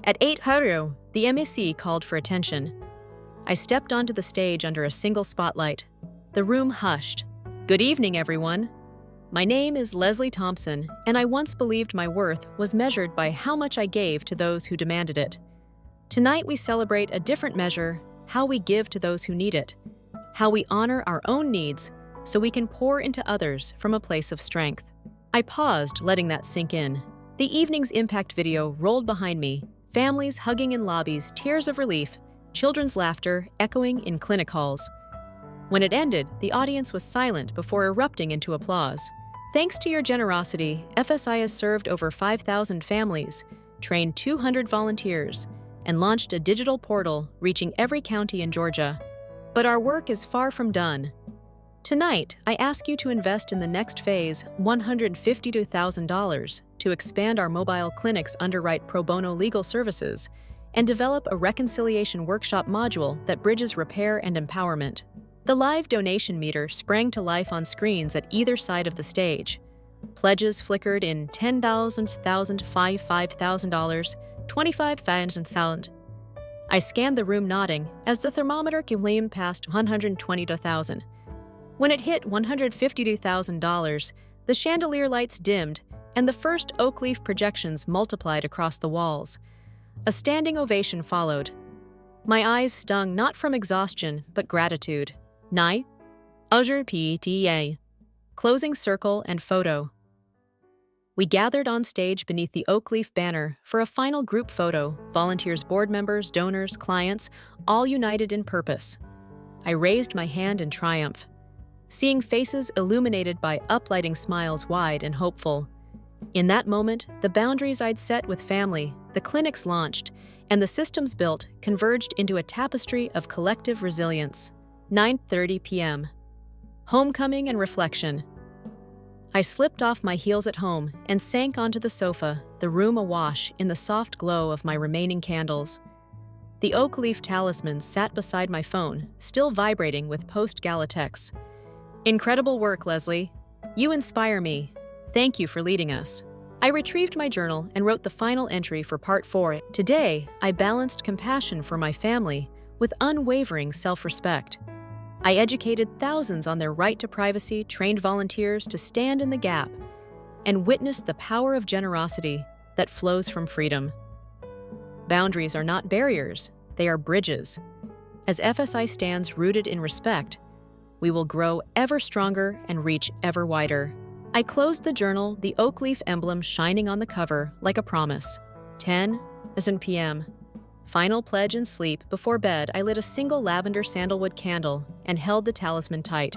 S1: At 8:00, the MEC called for attention. I stepped onto the stage under a single spotlight. The room hushed. "Good evening, everyone. My name is Leslie Thompson, and I once believed my worth was measured by how much I gave to those who demanded it. Tonight we celebrate a different measure, how we give to those who need it, how we honor our own needs so we can pour into others from a place of strength." I paused, letting that sink in. The evening's impact video rolled behind me, families hugging in lobbies, tears of relief, children's laughter echoing in clinic halls. When it ended, the audience was silent before erupting into applause. Thanks to your generosity, FSI has served over 5,000 families, trained 200 volunteers, and launched a digital portal reaching every county in Georgia. But our work is far from done. Tonight, I ask you to invest in the next phase, $152,000, to expand our mobile clinics, underwrite pro bono legal services, and develop a reconciliation workshop module that bridges repair and empowerment. The live donation meter sprang to life on screens at either side of the stage. Pledges flickered in $10,000, $5,000, $25,000. I scanned the room nodding as the thermometer came past 122,000. When it hit $152,000, the chandelier lights dimmed and the first oak leaf projections multiplied across the walls. A standing ovation followed. My eyes stung not from exhaustion, but gratitude. 9. Uzur PTA. Closing circle and photo. We gathered on stage beneath the oak leaf banner for a final group photo, volunteers, board members, donors, clients, all united in purpose. I raised my hand in triumph, seeing faces illuminated by uplighting smiles wide and hopeful. In that moment, the boundaries I'd set with family, the clinics launched, and the systems built converged into a tapestry of collective resilience. 9:30 p.m. Homecoming and reflection. I slipped off my heels at home and sank onto the sofa, the room awash in the soft glow of my remaining candles. The oak leaf talisman sat beside my phone, still vibrating with post-gala texts. "Incredible work, Leslie. You inspire me. Thank you for leading us." I retrieved my journal and wrote the final entry for Part 4. Today, I balanced compassion for my family with unwavering self-respect. I educated thousands on their right to privacy, trained volunteers to stand in the gap, and witnessed the power of generosity that flows from freedom. Boundaries are not barriers, they are bridges. As FSI stands rooted in respect, we will grow ever stronger and reach ever wider. I closed the journal, the oak leaf emblem shining on the cover like a promise. 10 p.m. Final pledge and sleep. Before bed, I lit a single lavender sandalwood candle and held the talisman tight.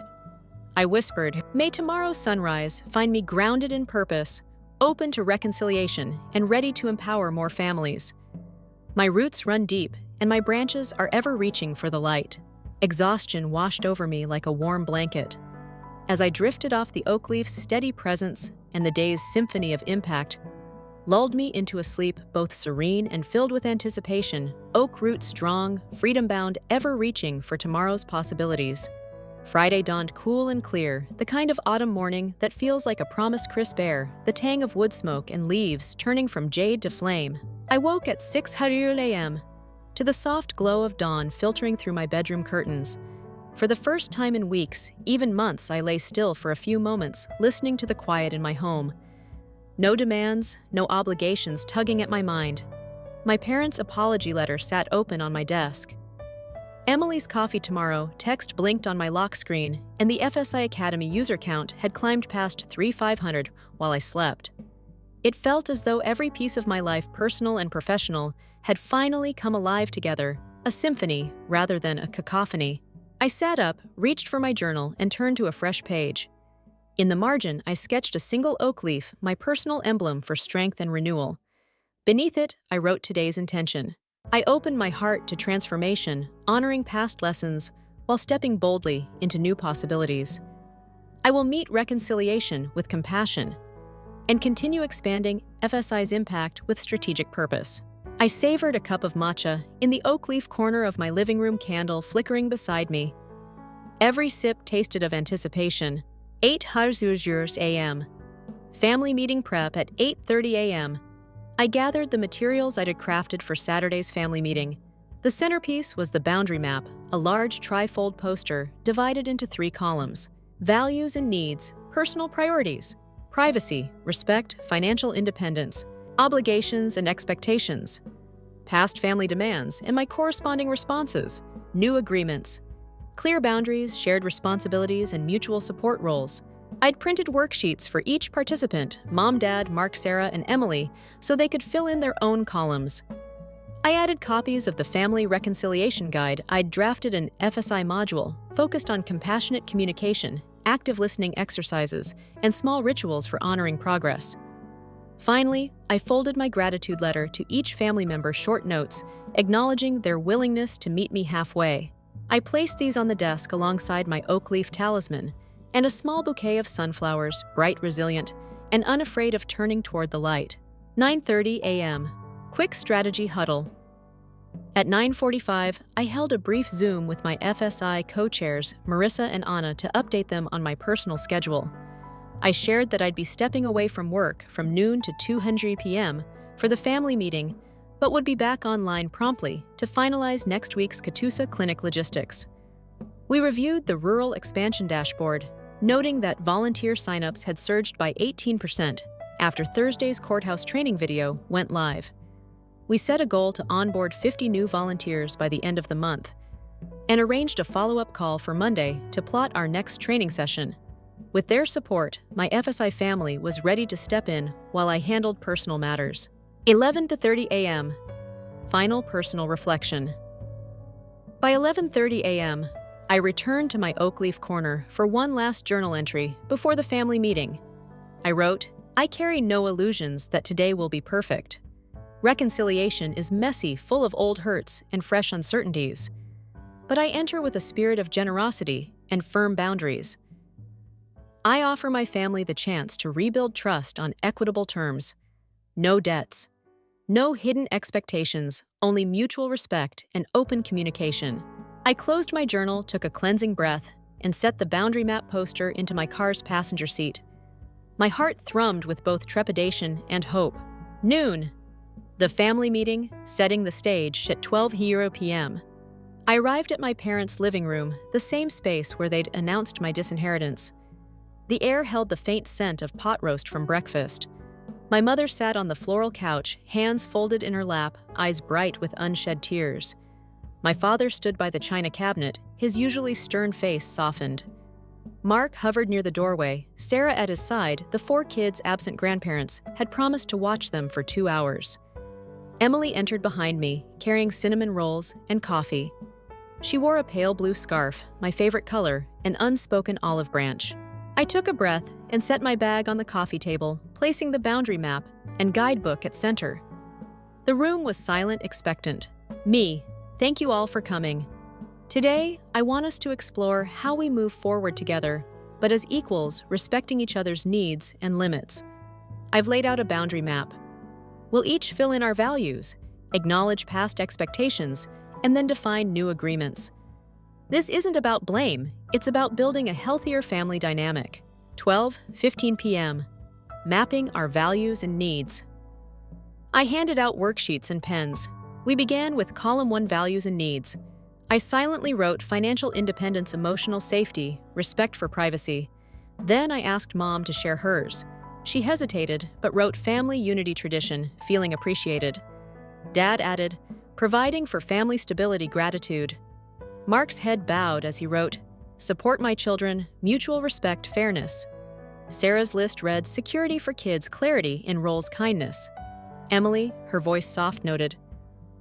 S1: I whispered, "May tomorrow's sunrise find me grounded in purpose, open to reconciliation, and ready to empower more families." My roots run deep, and my branches are ever reaching for the light. Exhaustion washed over me like a warm blanket. As I drifted off, the oak leaf's steady presence and the day's symphony of impact lulled me into a sleep both serene and filled with anticipation, oak root strong, freedom-bound, ever-reaching for tomorrow's possibilities. Friday dawned cool and clear, the kind of autumn morning that feels like a promised crisp air, the tang of wood smoke and leaves turning from jade to flame. I woke at 6 a.m. to the soft glow of dawn filtering through my bedroom curtains. For the first time in weeks, even months, I lay still for a few moments, listening to the quiet in my home. No demands, no obligations tugging at my mind. My parents' apology letter sat open on my desk. Emily's coffee tomorrow text blinked on my lock screen, and the FSI Academy user count had climbed past 3,500 while I slept. It felt as though every piece of my life, personal and professional, had finally come alive together, a symphony rather than a cacophony. I sat up, reached for my journal, and turned to a fresh page. In the margin, I sketched a single oak leaf, my personal emblem for strength and renewal. Beneath it, I wrote today's intention. I opened my heart to transformation, honoring past lessons while stepping boldly into new possibilities. I will meet reconciliation with compassion and continue expanding FSI's impact with strategic purpose. I savored a cup of matcha in the oak leaf corner of my living room, candle flickering beside me. Every sip tasted of anticipation. 8 a.m. Family meeting prep at 8:30 a.m. I gathered the materials I'd crafted for Saturday's family meeting. The centerpiece was the boundary map, a large trifold poster divided into 3 columns: values and needs, personal priorities, privacy, respect, financial independence, obligations and expectations, past family demands and my corresponding responses, new agreements, clear boundaries, shared responsibilities, and mutual support roles. I'd printed worksheets for each participant, Mom, Dad, Mark, Sarah, and Emily, so they could fill in their own columns. I added copies of the Family Reconciliation Guide. I'd drafted an FSI module focused on compassionate communication, active listening exercises, and small rituals for honoring progress. Finally, I folded my gratitude letter to each family member, short notes acknowledging their willingness to meet me halfway. I placed these on the desk alongside my oak leaf talisman and a small bouquet of sunflowers, bright, resilient, and unafraid of turning toward the light. 9:30 a.m. Quick strategy huddle. At 9:45, I held a brief Zoom with my FSI co-chairs, Marissa and Anna, to update them on my personal schedule. I shared that I'd be stepping away from work from noon to 2:00 p.m. for the family meeting, but would be back online promptly to finalize next week's Catoosa clinic logistics. We reviewed the rural expansion dashboard, noting that volunteer signups had surged by 18% after Thursday's courthouse training video went live. We set a goal to onboard 50 new volunteers by the end of the month and arranged a follow-up call for Monday to plot our next training session. With their support, my FSI family was ready to step in while I handled personal matters. 11:30 a.m. Final personal reflection. By 11:30 a.m., I returned to my oak leaf corner for one last journal entry before the family meeting. I wrote, "I carry no illusions that today will be perfect. Reconciliation is messy, full of old hurts and fresh uncertainties. But I enter with a spirit of generosity and firm boundaries. I offer my family the chance to rebuild trust on equitable terms. No debts. No hidden expectations, only mutual respect and open communication." I closed my journal, took a cleansing breath, and set the boundary map poster into my car's passenger seat. My heart thrummed with both trepidation and hope. Noon. The family meeting, setting the stage at 12 p.m. I arrived at my parents' living room, the same space where they'd announced my disinheritance. The air held the faint scent of pot roast from breakfast. My mother sat on the floral couch, hands folded in her lap, eyes bright with unshed tears. My father stood by the china cabinet, his usually stern face softened. Mark hovered near the doorway. Sarah at his side, the 4 kids' absent grandparents, had promised to watch them for 2 hours. Emily entered behind me, carrying cinnamon rolls and coffee. She wore a pale blue scarf, my favorite color, an unspoken olive branch. I took a breath and set my bag on the coffee table, placing the boundary map and guidebook at center. The room was silent, expectant. Me, thank you all for coming. Today, I want us to explore how we move forward together, but as equals, respecting each other's needs and limits. I've laid out a boundary map. We'll each fill in our values, acknowledge past expectations, and then define new agreements. This isn't about blame, it's about building a healthier family dynamic. 12:15 p.m. Mapping our values and needs. I handed out worksheets and pens. We began with column 1 values and needs. I silently wrote financial independence, emotional safety, respect for privacy. Then I asked Mom to share hers. She hesitated, but wrote family unity tradition, feeling appreciated. Dad added, providing for family stability, gratitude. Mark's head bowed as he wrote, support my children, mutual respect, fairness. Sarah's list read, security for kids, clarity in roles, kindness. Emily, her voice soft, noted,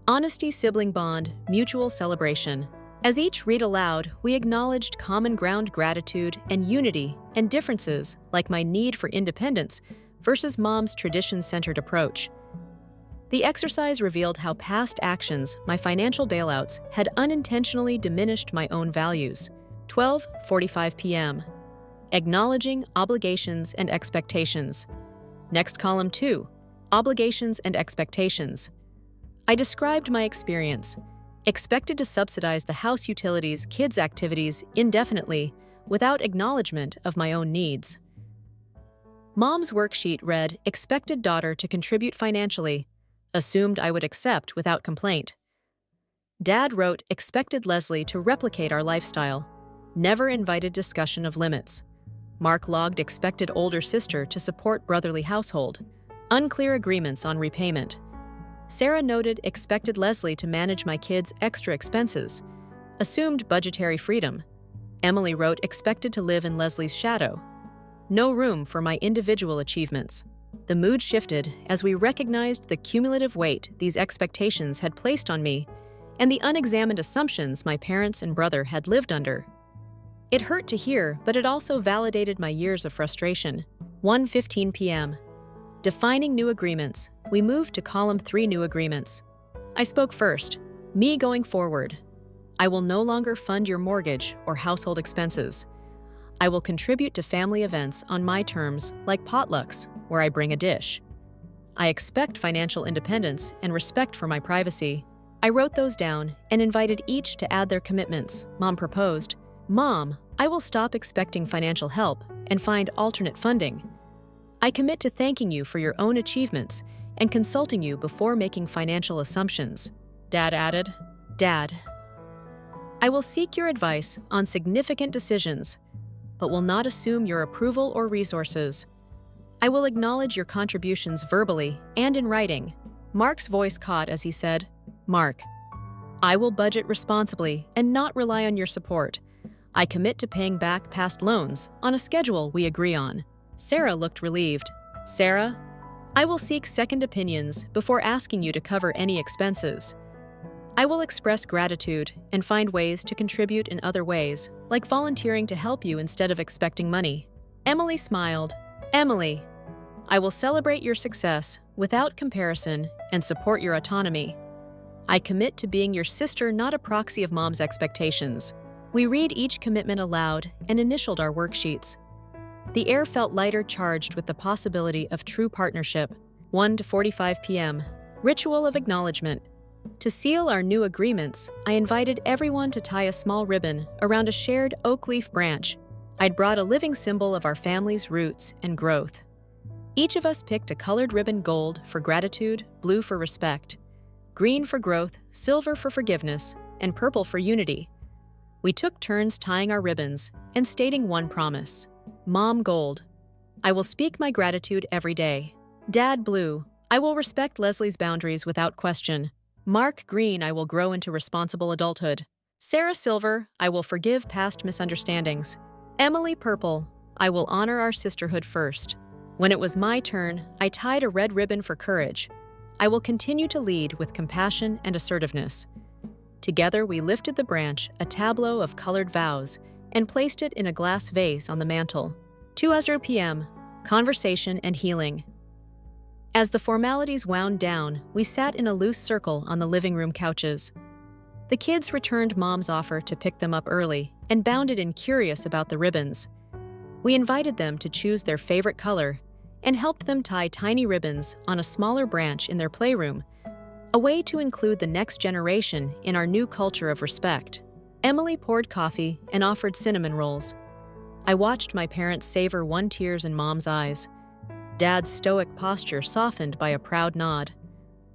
S1: honesty, sibling bond, mutual celebration. As each read aloud, we acknowledged common ground, gratitude, and unity, and differences, like my need for independence versus Mom's tradition-centered approach. The exercise revealed how past actions, my financial bailouts, had unintentionally diminished my own values. 12:45 p.m. Acknowledging obligations and expectations. Next column 2, obligations and expectations. I described my experience. Expected to subsidize the house utilities, kids' activities indefinitely without acknowledgement of my own needs. Mom's worksheet read, expected daughter to contribute financially. Assumed I would accept without complaint. Dad wrote, expected Leslie to replicate our lifestyle. Never invited discussion of limits. Mark logged expected older sister to support brotherly household. Unclear agreements on repayment. Sarah noted expected Leslie to manage my kids' extra expenses. Assumed budgetary freedom. Emily wrote expected to live in Leslie's shadow. No room for my individual achievements. The mood shifted as we recognized the cumulative weight these expectations had placed on me and the unexamined assumptions my parents and brother had lived under. It hurt to hear, but it also validated my years of frustration. 1:15 p.m. Defining new agreements. We moved to column 3, new agreements. I spoke first. Me going forward. I will no longer fund your mortgage or household expenses. I will contribute to family events on my terms, like potlucks, where I bring a dish. I expect financial independence and respect for my privacy. I wrote those down and invited each to add their commitments. Mom proposed, Mom, I will stop expecting financial help and find alternate funding. I commit to thanking you for your own achievements and consulting you before making financial assumptions. Dad added, Dad, I will seek your advice on significant decisions, but will not assume your approval or resources. I will acknowledge your contributions verbally and in writing. Mark's voice caught as he said, Mark, I will budget responsibly and not rely on your support. I commit to paying back past loans on a schedule we agree on. Sarah looked relieved. Sarah, I will seek second opinions before asking you to cover any expenses. I will express gratitude and find ways to contribute in other ways, like volunteering to help you instead of expecting money. Emily smiled. Emily, I will celebrate your success without comparison and support your autonomy. I commit to being your sister, not a proxy of Mom's expectations. We read each commitment aloud and initialed our worksheets. The air felt lighter, charged with the possibility of true partnership. 1:45 p.m. Ritual of acknowledgement. To seal our new agreements, I invited everyone to tie a small ribbon around a shared oak leaf branch. I'd brought a living symbol of our family's roots and growth. Each of us picked a colored ribbon, gold for gratitude, blue for respect, green for growth, silver for forgiveness, and purple for unity. We took turns tying our ribbons and stating one promise. Mom, gold. I will speak my gratitude every day. Dad, blue. I will respect Leslie's boundaries without question. Mark Green, I will grow into responsible adulthood. Sarah Silver, I will forgive past misunderstandings. Emily Purple, I will honor our sisterhood first. When it was my turn, I tied a red ribbon for courage. I will continue to lead with compassion and assertiveness. Together we lifted the branch, a tableau of colored vows, and placed it in a glass vase on the mantel. 2:00 p.m. Conversation and healing. As the formalities wound down, we sat in a loose circle on the living room couches. The kids returned Mom's offer to pick them up early and bounded in curious about the ribbons. We invited them to choose their favorite color and helped them tie tiny ribbons on a smaller branch in their playroom, a way to include the next generation in our new culture of respect. Emily poured coffee and offered cinnamon rolls. I watched my parents savor one tear in Mom's eyes. Dad's stoic posture softened by a proud nod.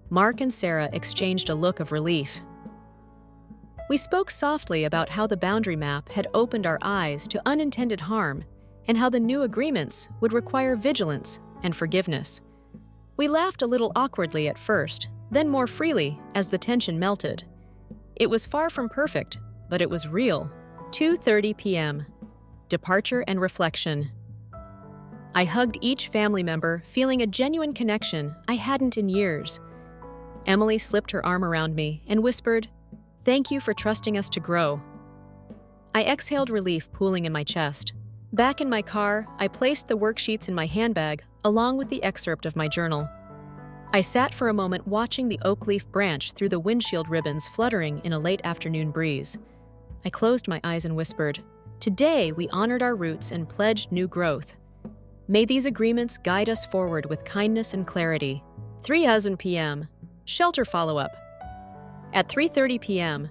S1: Mark and Sarah exchanged a look of relief. We spoke softly about how the boundary map had opened our eyes to unintended harm and how the new agreements would require vigilance and forgiveness. We laughed a little awkwardly at first, then more freely as the tension melted. It was far from perfect, but it was real. 2:30 p.m. Departure and reflection. I hugged each family member, feeling a genuine connection I hadn't in years. Emily slipped her arm around me and whispered, "Thank you for trusting us to grow." I exhaled relief pooling in my chest. Back in my car, I placed the worksheets in my handbag along with the excerpt of my journal. I sat for a moment watching the oak leaf branch through the windshield ribbons fluttering in a late afternoon breeze. I closed my eyes and whispered, "Today we honored our roots and pledged new growth. May these agreements guide us forward with kindness and clarity." 3:00 p.m. Shelter follow-up. At 3:30 p.m.,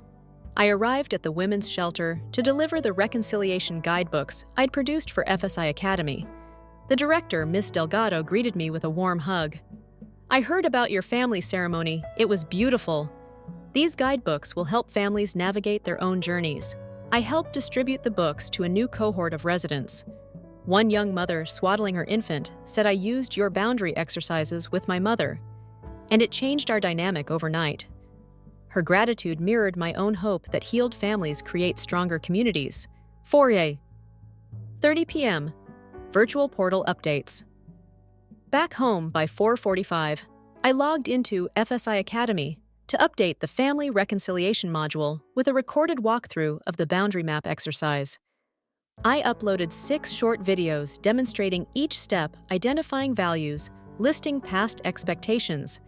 S1: I arrived at the women's shelter to deliver the reconciliation guidebooks I'd produced for FSI Academy. The director, Miss Delgado, greeted me with a warm hug. "I heard about your family ceremony. It was beautiful. These guidebooks will help families navigate their own journeys." I helped distribute the books to a new cohort of residents. One young mother swaddling her infant said I used your boundary exercises with my mother, and it changed our dynamic overnight. Her gratitude mirrored my own hope that healed families create stronger communities. 4:30 p.m. Virtual portal updates. Back home by 4:45, I logged into FSI Academy to update the Family Reconciliation module with a recorded walkthrough of the boundary map exercise. I uploaded 6 short videos demonstrating each step, identifying values, listing past expectations,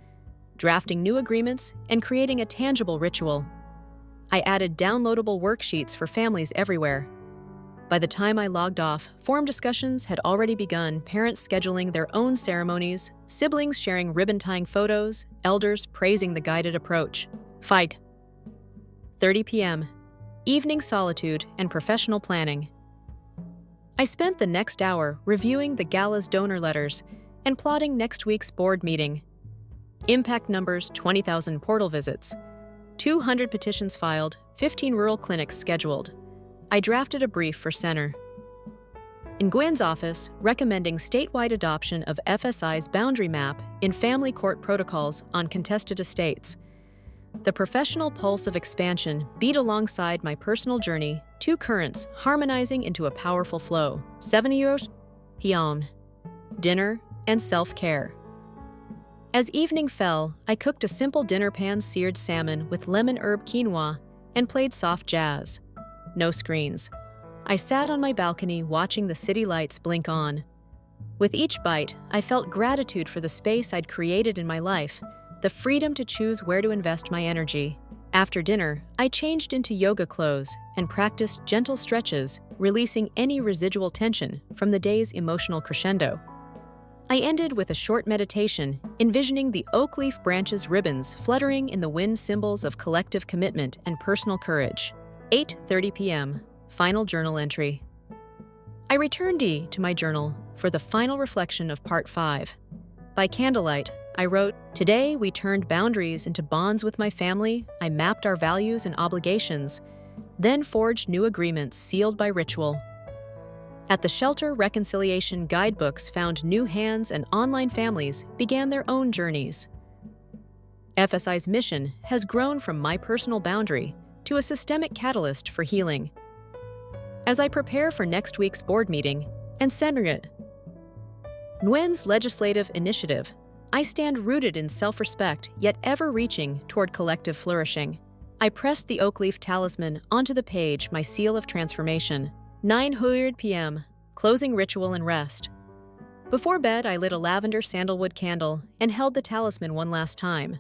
S1: drafting new agreements, and creating a tangible ritual. I added downloadable worksheets for families everywhere. By the time I logged off, forum discussions had already begun, parents scheduling their own ceremonies, siblings sharing ribbon-tying photos, elders praising the guided approach. 5:30 p.m. Evening solitude and professional planning. I spent the next hour reviewing the gala's donor letters and plotting next week's board meeting. Impact numbers: 20,000 portal visits, 200 petitions filed, 15 rural clinics scheduled. I drafted a brief for Center. In Gwen's office, recommending statewide adoption of FSI's boundary map in family court protocols on contested estates. The professional pulse of expansion beat alongside my personal journey, 2 currents harmonizing into a powerful flow. 7:00 p.m. Dinner and self-care. As evening fell, I cooked a simple dinner pan-seared salmon with lemon herb quinoa and played soft jazz. No screens. I sat on my balcony watching the city lights blink on. With each bite, I felt gratitude for the space I'd created in my life, the freedom to choose where to invest my energy. After dinner, I changed into yoga clothes and practiced gentle stretches, releasing any residual tension from the day's emotional crescendo. I ended with a short meditation, envisioning the oak leaf branches' ribbons fluttering in the wind, symbols of collective commitment and personal courage. 8:30 p.m. Final journal entry. I returned to my journal for the final reflection of Part 5. By candlelight, I wrote, "Today we turned boundaries into bonds with my family, I mapped our values and obligations, then forged new agreements sealed by ritual. At the shelter, reconciliation guidebooks found new hands and online families began their own journeys. FSI's mission has grown from my personal boundary to a systemic catalyst for healing. As I prepare for next week's board meeting and Senrit Nguyen's legislative initiative, I stand rooted in self-respect yet ever-reaching toward collective flourishing. I pressed the oak leaf talisman onto the page, my seal of transformation. 9:00 p.m., closing ritual and rest. Before bed, I lit a lavender sandalwood candle and held the talisman one last time.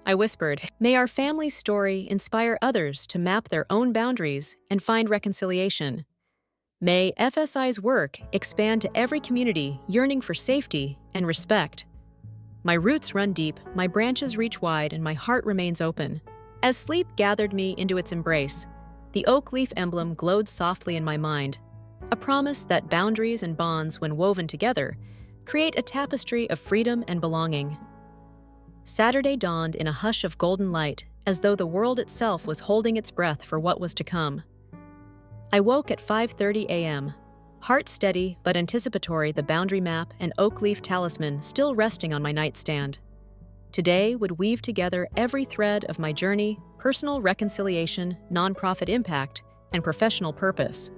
S1: I whispered, "May our family's story inspire others to map their own boundaries and find reconciliation. May FSI's work expand to every community yearning for safety and respect." My roots run deep, my branches reach wide, and my heart remains open. As sleep gathered me into its embrace, the oak leaf emblem glowed softly in my mind, a promise that boundaries and bonds, when woven together, create a tapestry of freedom and belonging. Saturday dawned in a hush of golden light, as though the world itself was holding its breath for what was to come. I woke at 5:30 a.m., heart steady but anticipatory, the boundary map and oak leaf talisman still resting on my nightstand. Today would weave together every thread of my journey, personal reconciliation, nonprofit impact, and professional purpose.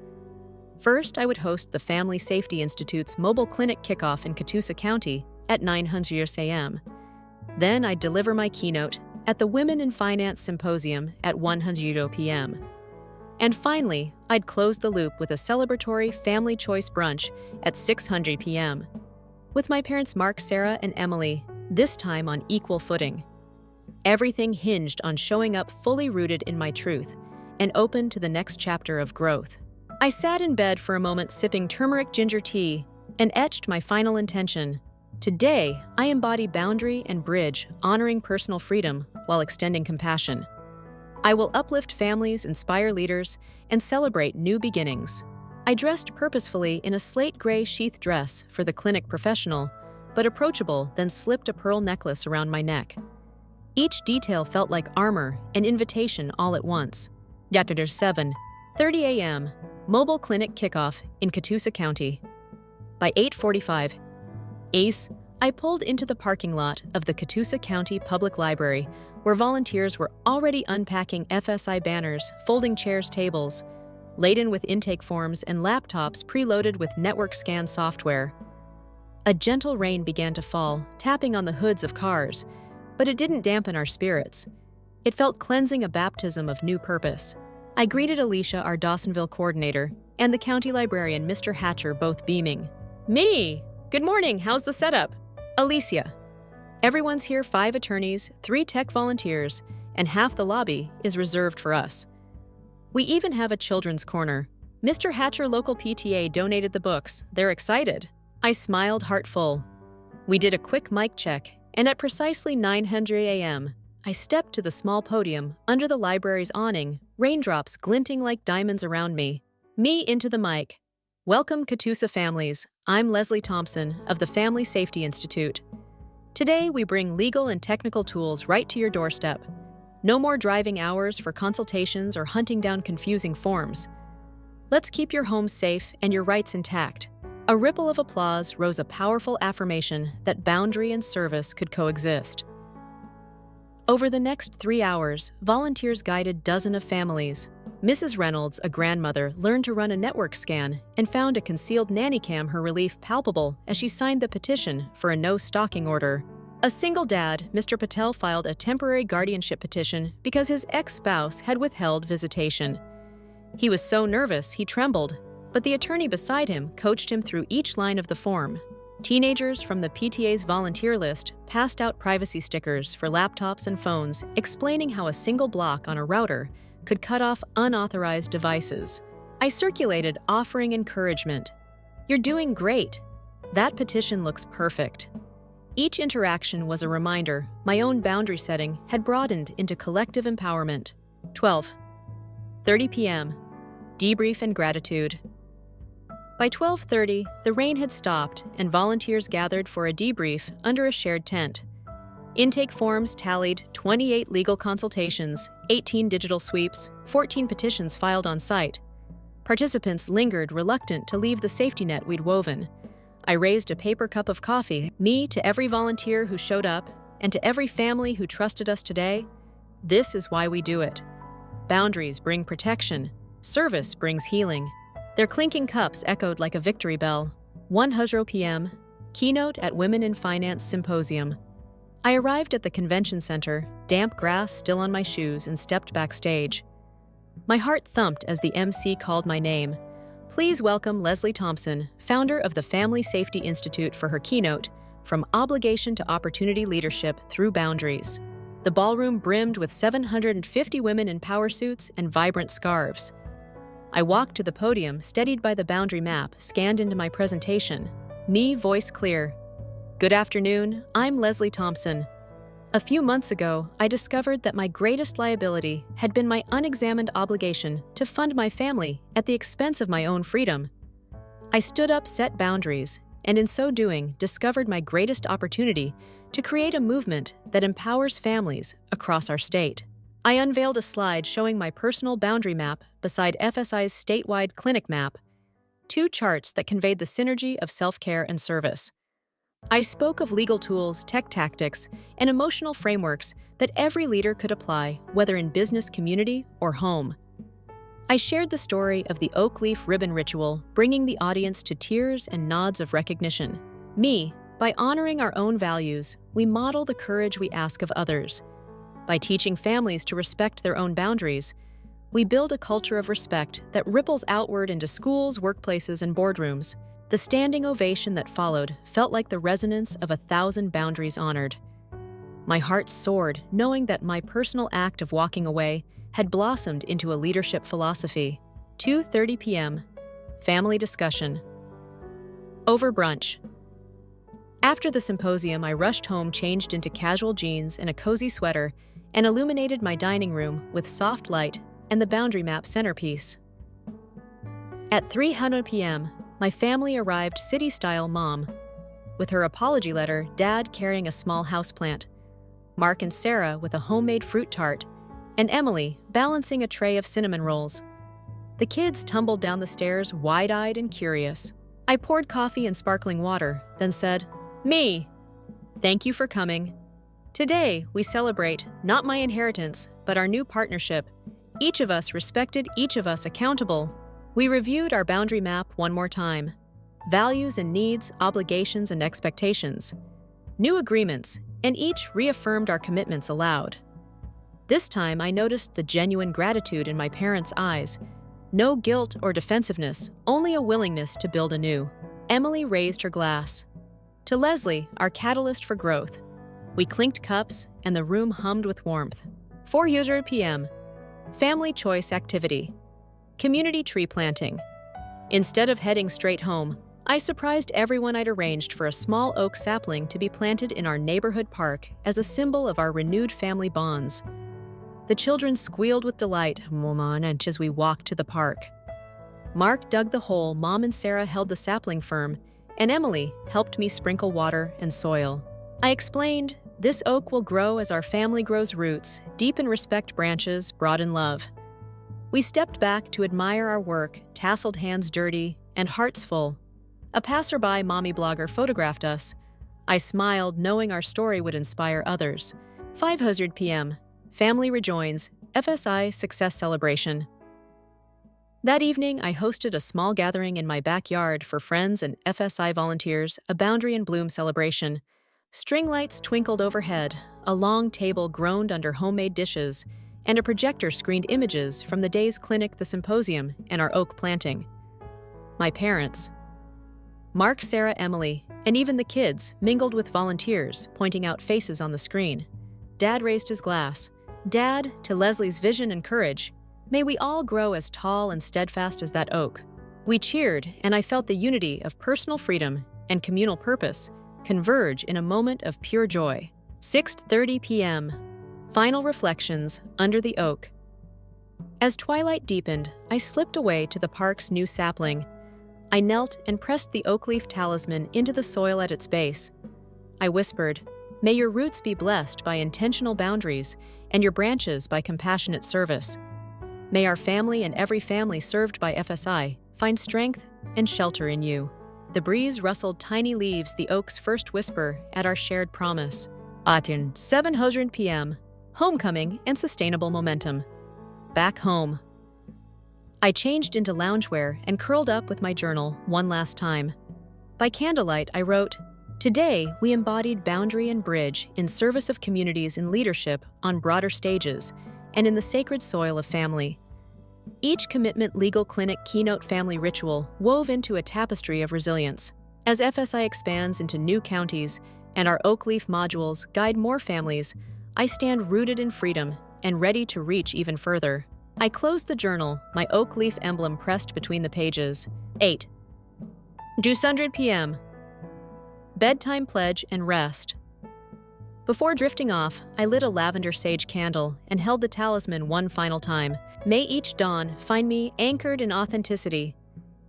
S1: First, I would host the Family Safety Institute's mobile clinic kickoff in Catoosa County at 9:00 a.m. Then I'd deliver my keynote at the Women in Finance Symposium at 1:00 p.m. And finally, I'd close the loop with a celebratory family choice brunch at 6:00 p.m. with my parents Mark, Sarah, and Emily, this time on equal footing. Everything hinged on showing up fully rooted in my truth and open to the next chapter of growth. I sat in bed for a moment sipping turmeric ginger tea and etched my final intention. Today, I embody boundary and bridge, honoring personal freedom while extending compassion. I will uplift families, inspire leaders, and celebrate new beginnings. I dressed purposefully in a slate gray sheath dress for the clinic professional, but approachable, then slipped a pearl necklace around my neck. Each detail felt like armor, an invitation all at once. Yesterday 7:30 a.m., mobile clinic kickoff in Catoosa County. By 8:45 I pulled into the parking lot of the Catoosa County Public Library, where volunteers were already unpacking FSI banners, folding chairs, tables, laden with intake forms and laptops preloaded with network scan software. A gentle rain began to fall, tapping on the hoods of cars, but it didn't dampen our spirits. It felt cleansing, a baptism of new purpose. I greeted Alicia, our Dawsonville coordinator, and the county librarian, Mr. Hatcher, both beaming. "Me! Good morning, how's the setup?" "Alicia. Everyone's here, 5 attorneys, 3 tech volunteers, and half the lobby is reserved for us. We even have a children's corner. Mr. Hatcher local PTA donated the books. They're excited." I smiled, heart full. We did a quick mic check, and at precisely 9:00 a.m., I stepped to the small podium under the library's awning, raindrops glinting like diamonds around me. Me into the mic. "Welcome, Catoosa families. I'm Leslie Thompson of the Family Safety Institute. Today, we bring legal and technical tools right to your doorstep. No more driving hours for consultations or hunting down confusing forms. Let's keep your homes safe and your rights intact." A ripple of applause rose, a powerful affirmation that boundary and service could coexist. Over the next 3 hours, volunteers guided dozens of families. Mrs. Reynolds, a grandmother, learned to run a network scan and found a concealed nanny cam, her relief palpable as she signed the petition for a no-stalking order. A single dad, Mr. Patel, filed a temporary guardianship petition because his ex-spouse had withheld visitation. He was so nervous he trembled, but the attorney beside him coached him through each line of the form. Teenagers from the PTA's volunteer list passed out privacy stickers for laptops and phones, explaining how a single block on a router could cut off unauthorized devices. I circulated, offering encouragement. "You're doing great. That petition looks perfect." Each interaction was a reminder my own boundary setting had broadened into collective empowerment. 12:30 p.m. Debrief and gratitude. By 12:30, the rain had stopped and volunteers gathered for a debrief under a shared tent. Intake forms tallied 28 legal consultations, 18 digital sweeps, 14 petitions filed on site. Participants lingered, reluctant to leave the safety net we'd woven. I raised a paper cup of coffee, me to every volunteer who showed up, And to every family who trusted us today, this is why we do it. Boundaries bring protection. Service brings healing. Their clinking cups echoed like a victory bell. 1:00 p.m. Keynote at Women in Finance Symposium. I arrived at the convention center, damp grass still on my shoes, and stepped backstage. My heart thumped as the MC called my name. Please welcome Leslie Thompson, founder of the Family Safety Institute, for her keynote, From Obligation to Opportunity Leadership Through Boundaries. The ballroom brimmed with 750 women in power suits and vibrant scarves. I walked to the podium, steadied by the boundary map, scanned into my presentation. Me, voice clear. Good afternoon, I'm Leslie Thompson. A few months ago, I discovered that my greatest liability had been my unexamined obligation to fund my family at the expense of my own freedom. I stood up, set boundaries, and in so doing, discovered my greatest opportunity to create a movement that empowers families across our state. I unveiled a slide showing my personal boundary map beside FSI's statewide clinic map, two charts that conveyed the synergy of self-care and service. I spoke of legal tools, tech tactics, and emotional frameworks that every leader could apply, whether in business, community, or home. I shared the story of the oak leaf ribbon ritual, bringing the audience to tears and nods of recognition. By honoring our own values, we model the courage we ask of others. By teaching families to respect their own boundaries, we build a culture of respect that ripples outward into schools, workplaces, and boardrooms. The standing ovation that followed felt like the resonance of 1,000 boundaries honored. My heart soared, knowing that my personal act of walking away had blossomed into a leadership philosophy. 2:30 p.m. Family discussion. Over brunch. After the symposium, I rushed home, changed into casual jeans and a cozy sweater, and illuminated my dining room with soft light and the boundary map centerpiece. At 3:00 p.m., my family arrived, city-style, Mom with her apology letter, Dad carrying a small houseplant, Mark and Sarah with a homemade fruit tart, and Emily balancing a tray of cinnamon rolls. The kids tumbled down the stairs, wide-eyed and curious. I poured coffee and sparkling water, then said, Thank you for coming. Today, we celebrate not my inheritance, but our new partnership. Each of us respected, each of us accountable. We reviewed our boundary map one more time. Values and needs, obligations and expectations. New agreements, and each reaffirmed our commitments aloud. This time, I noticed the genuine gratitude in my parents' eyes. No guilt or defensiveness, only a willingness to build anew. Emily raised her glass. To Leslie, our catalyst for growth. We clinked cups, and the room hummed with warmth. 4:00 p.m. Family choice activity. Community tree planting. Instead of heading straight home, I surprised everyone. I'd arranged for a small oak sapling to be planted in our neighborhood park as a symbol of our renewed family bonds. The children squealed with delight as we walked to the park. Mark dug the hole, Mom and Sarah held the sapling firm, and Emily helped me sprinkle water and soil. I explained, this oak will grow as our family grows roots, deep in respect, branches, broad in love. We stepped back to admire our work, tasseled hands dirty and hearts full. A passerby mommy blogger photographed us. I smiled, knowing our story would inspire others. 5:00 p.m. Family rejoins, FSI Success Celebration. That evening, I hosted a small gathering in my backyard for friends and FSI volunteers, a Boundary in Bloom celebration. String lights twinkled overhead, a long table groaned under homemade dishes, and a projector screened images from the day's clinic, the symposium, and our oak planting. My parents, Mark, Sarah, Emily, and even the kids, mingled with volunteers, pointing out faces on the screen. Dad raised his glass. Dad, to Leslie's vision and courage, may we all grow as tall and steadfast as that oak. We cheered, and I felt the unity of personal freedom and communal purpose converge in a moment of pure joy. 6:30 p.m. Final reflections under the oak. As twilight deepened, I slipped away to the park's new sapling. I knelt and pressed the oak leaf talisman into the soil at its base. I whispered, may your roots be blessed by intentional boundaries and your branches by compassionate service. May our family and every family served by FSI find strength and shelter in you. The breeze rustled tiny leaves, the oak's first whisper at our shared promise. At 7:00 p.m., homecoming and sustainable momentum. Back home. I changed into loungewear and curled up with my journal one last time. By candlelight, I wrote, "Today, we embodied boundary and bridge in service of communities in leadership on broader stages and in the sacred soil of family." Each commitment legal clinic keynote family ritual wove into a tapestry of resilience. As FSI expands into new counties and our oak leaf modules guide more families, I stand rooted in freedom and ready to reach even further. I close the journal, my oak leaf emblem pressed between the pages. 8:00 p.m. Bedtime pledge and rest. Before drifting off, I lit a lavender sage candle and held the talisman one final time. May each dawn find me anchored in authenticity.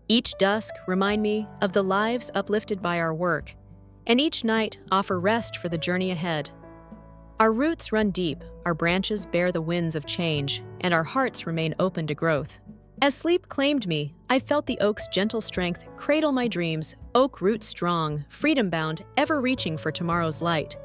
S1: Each dusk remind me of the lives uplifted by our work, and each night offer rest for the journey ahead. Our roots run deep, our branches bear the winds of change, and our hearts remain open to growth. As sleep claimed me, I felt the oak's gentle strength cradle my dreams, oak roots strong, freedom-bound, ever reaching for tomorrow's light.